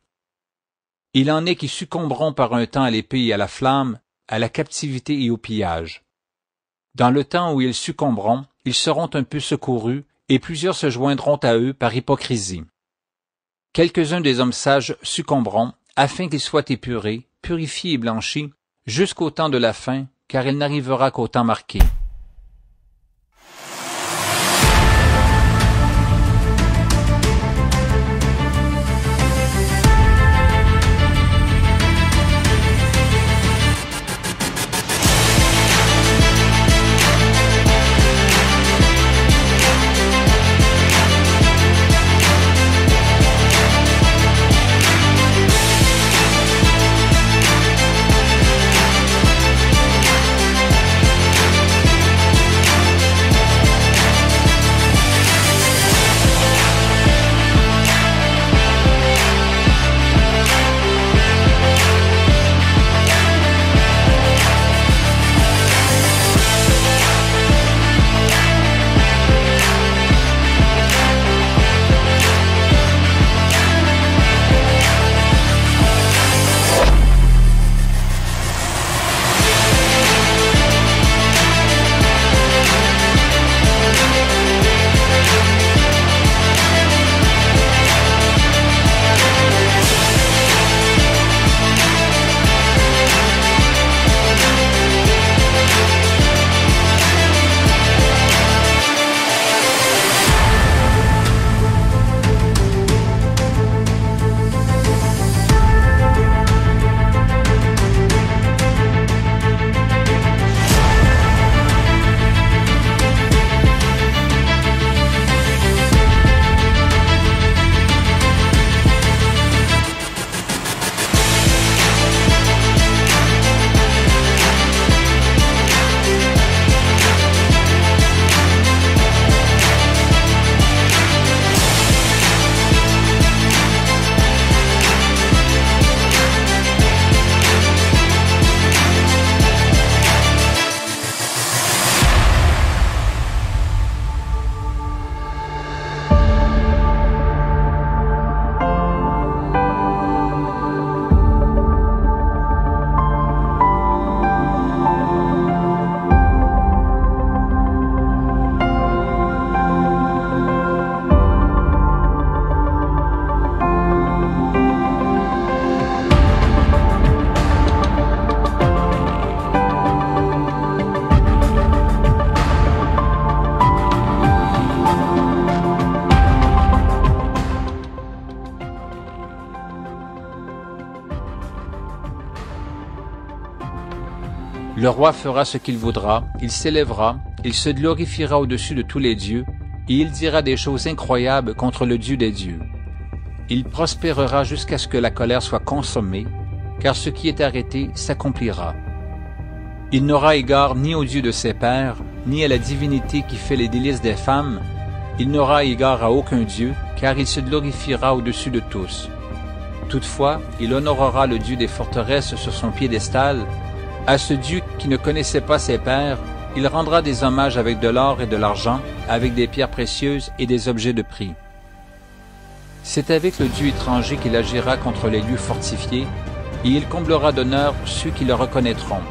Speaker 1: Il en est qui succomberont par un temps à l'épée et à la flamme, à la captivité et au pillage. Dans le temps où ils succomberont, ils seront un peu secourus, et plusieurs se joindront à eux par hypocrisie. Quelques-uns des hommes sages succomberont, afin qu'ils soient épurés, purifiés et blanchis, jusqu'au temps de la fin, car il n'arrivera qu'au temps marqué. Le roi fera ce qu'il voudra, il s'élèvera, il se glorifiera au-dessus de tous les dieux, et il dira des choses incroyables contre le Dieu des dieux. Il prospérera jusqu'à ce que la colère soit consommée, car ce qui est arrêté s'accomplira. Il n'aura égard ni au Dieu de ses pères, ni à la divinité qui fait les délices des femmes. Il n'aura égard à aucun Dieu, car il se glorifiera au-dessus de tous. Toutefois, il honorera le Dieu des forteresses sur son piédestal. À ce Dieu qui ne connaissait pas ses pères, il rendra des hommages avec de l'or et de l'argent, avec des pierres précieuses et des objets de prix. C'est avec le Dieu étranger qu'il agira contre les lieux fortifiés, et il comblera d'honneur ceux qui le reconnaîtront.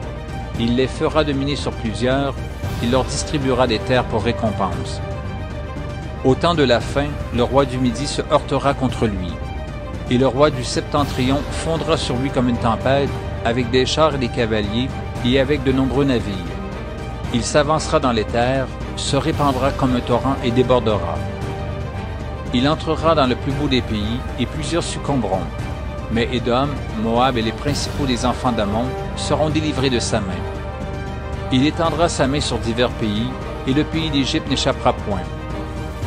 Speaker 1: Il les fera dominer sur plusieurs, il leur distribuera des terres pour récompense. Au temps de la fin, le roi du Midi se heurtera contre lui. Et le roi du septentrion fondra sur lui comme une tempête, avec des chars et des cavaliers, et avec de nombreux navires. Il s'avancera dans les terres, se répandra comme un torrent et débordera. Il entrera dans le plus beau des pays, et plusieurs succomberont. Mais Édom, Moab et les principaux des enfants d'Ammon seront délivrés de sa main. Il étendra sa main sur divers pays, et le pays d'Égypte n'échappera point.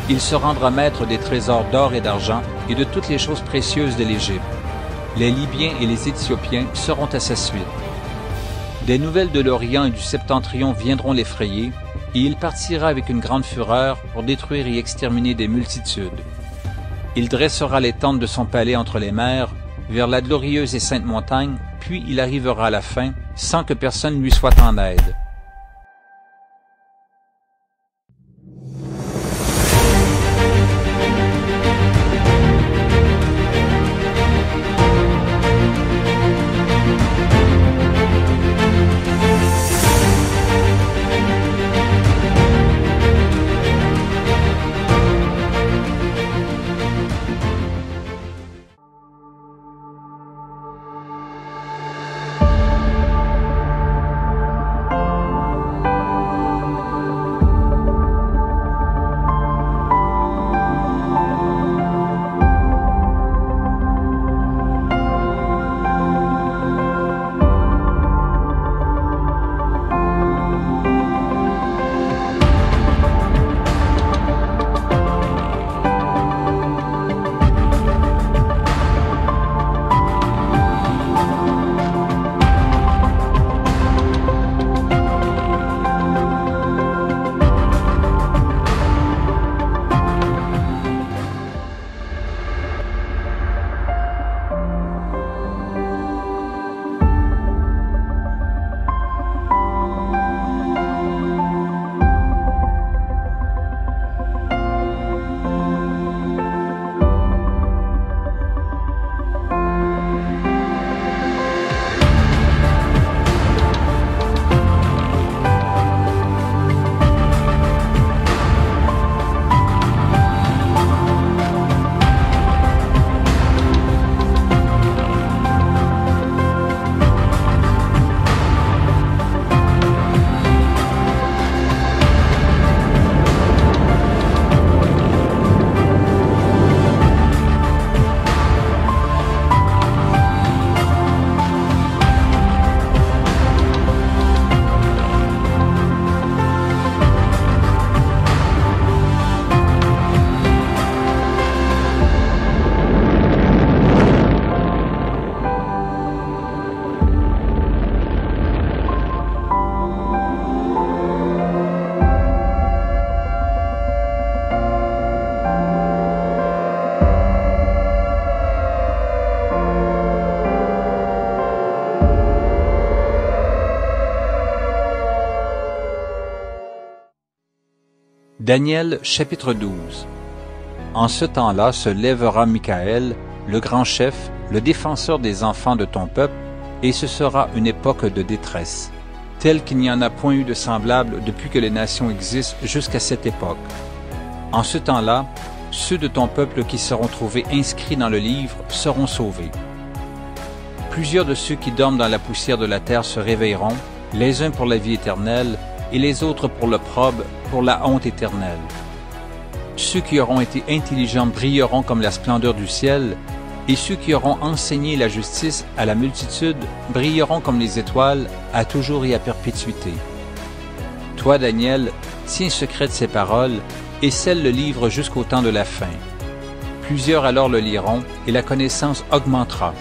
Speaker 1: Il se rendra maître des trésors d'or et d'argent, et de toutes les choses précieuses de l'Égypte. Les Libyens et les Éthiopiens seront à sa suite. Des nouvelles de l'Orient et du Septentrion viendront l'effrayer, et il partira avec une grande fureur pour détruire et exterminer des multitudes. Il dressera les tentes de son palais entre les mers, vers la glorieuse et sainte montagne, puis il arrivera à la fin, sans que personne lui soit en aide. Daniel chapitre 12. En ce temps-là se lèvera Michaël, le grand chef, le défenseur des enfants de ton peuple, et ce sera une époque de détresse, telle qu'il n'y en a point eu de semblable depuis que les nations existent jusqu'à cette époque. En ce temps-là, ceux de ton peuple qui seront trouvés inscrits dans le livre seront sauvés. Plusieurs de ceux qui dorment dans la poussière de la terre se réveilleront, les uns pour la vie éternelle, et les autres pour l'opprobre, pour la honte éternelle. Ceux qui auront été intelligents brilleront comme la splendeur du ciel, et ceux qui auront enseigné la justice à la multitude brilleront comme les étoiles, à toujours et à perpétuité. Toi, Daniel, tiens secrète ces paroles, et scelle le livre jusqu'au temps de la fin. Plusieurs alors le liront, et la connaissance augmentera.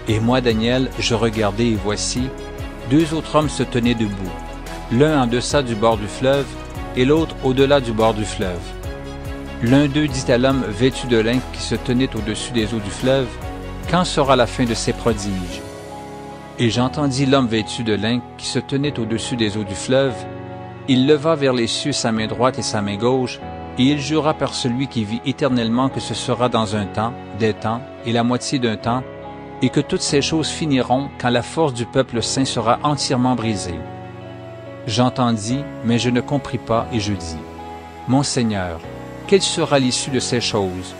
Speaker 1: Et moi, Daniel, je regardai, et voici, deux autres hommes se tenaient debout, l'un en deçà du bord du fleuve, et l'autre au-delà du bord du fleuve. L'un d'eux dit à l'homme vêtu de lin qui se tenait au-dessus des eaux du fleuve, « Quand sera la fin de ces prodiges? » Et j'entendis l'homme vêtu de lin qui se tenait au-dessus des eaux du fleuve. Il leva vers les cieux sa main droite et sa main gauche, et il jura par celui qui vit éternellement que ce sera dans un temps, des temps, et la moitié d'un temps, et que toutes ces choses finiront quand la force du peuple saint sera entièrement brisée. J'entendis, mais je ne compris pas, et je dis, « Mon Seigneur, quelle sera l'issue de ces choses? »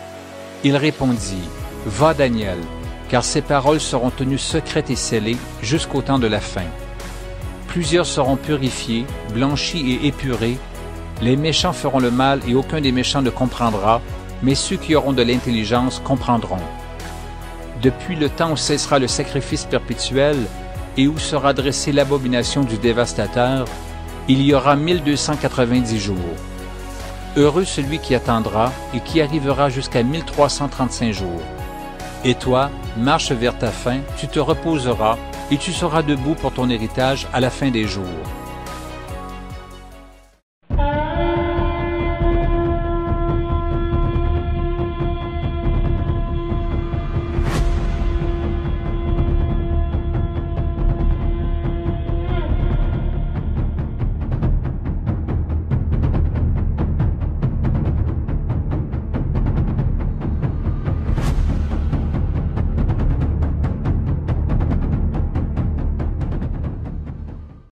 Speaker 1: Il répondit, Va, Daniel, car ces paroles seront tenues secrètes et scellées jusqu'au temps de la fin. Plusieurs seront purifiés, blanchis et épurés. Les méchants feront le mal et aucun des méchants ne comprendra, mais ceux qui auront de l'intelligence comprendront. Depuis le temps où cessera le sacrifice perpétuel et où sera dressée l'abomination du dévastateur, il y aura 1290 jours. Heureux celui qui attendra et qui arrivera jusqu'à 1335 jours. Et toi, marche vers ta fin, tu te reposeras, et tu seras debout pour ton héritage à la fin des jours.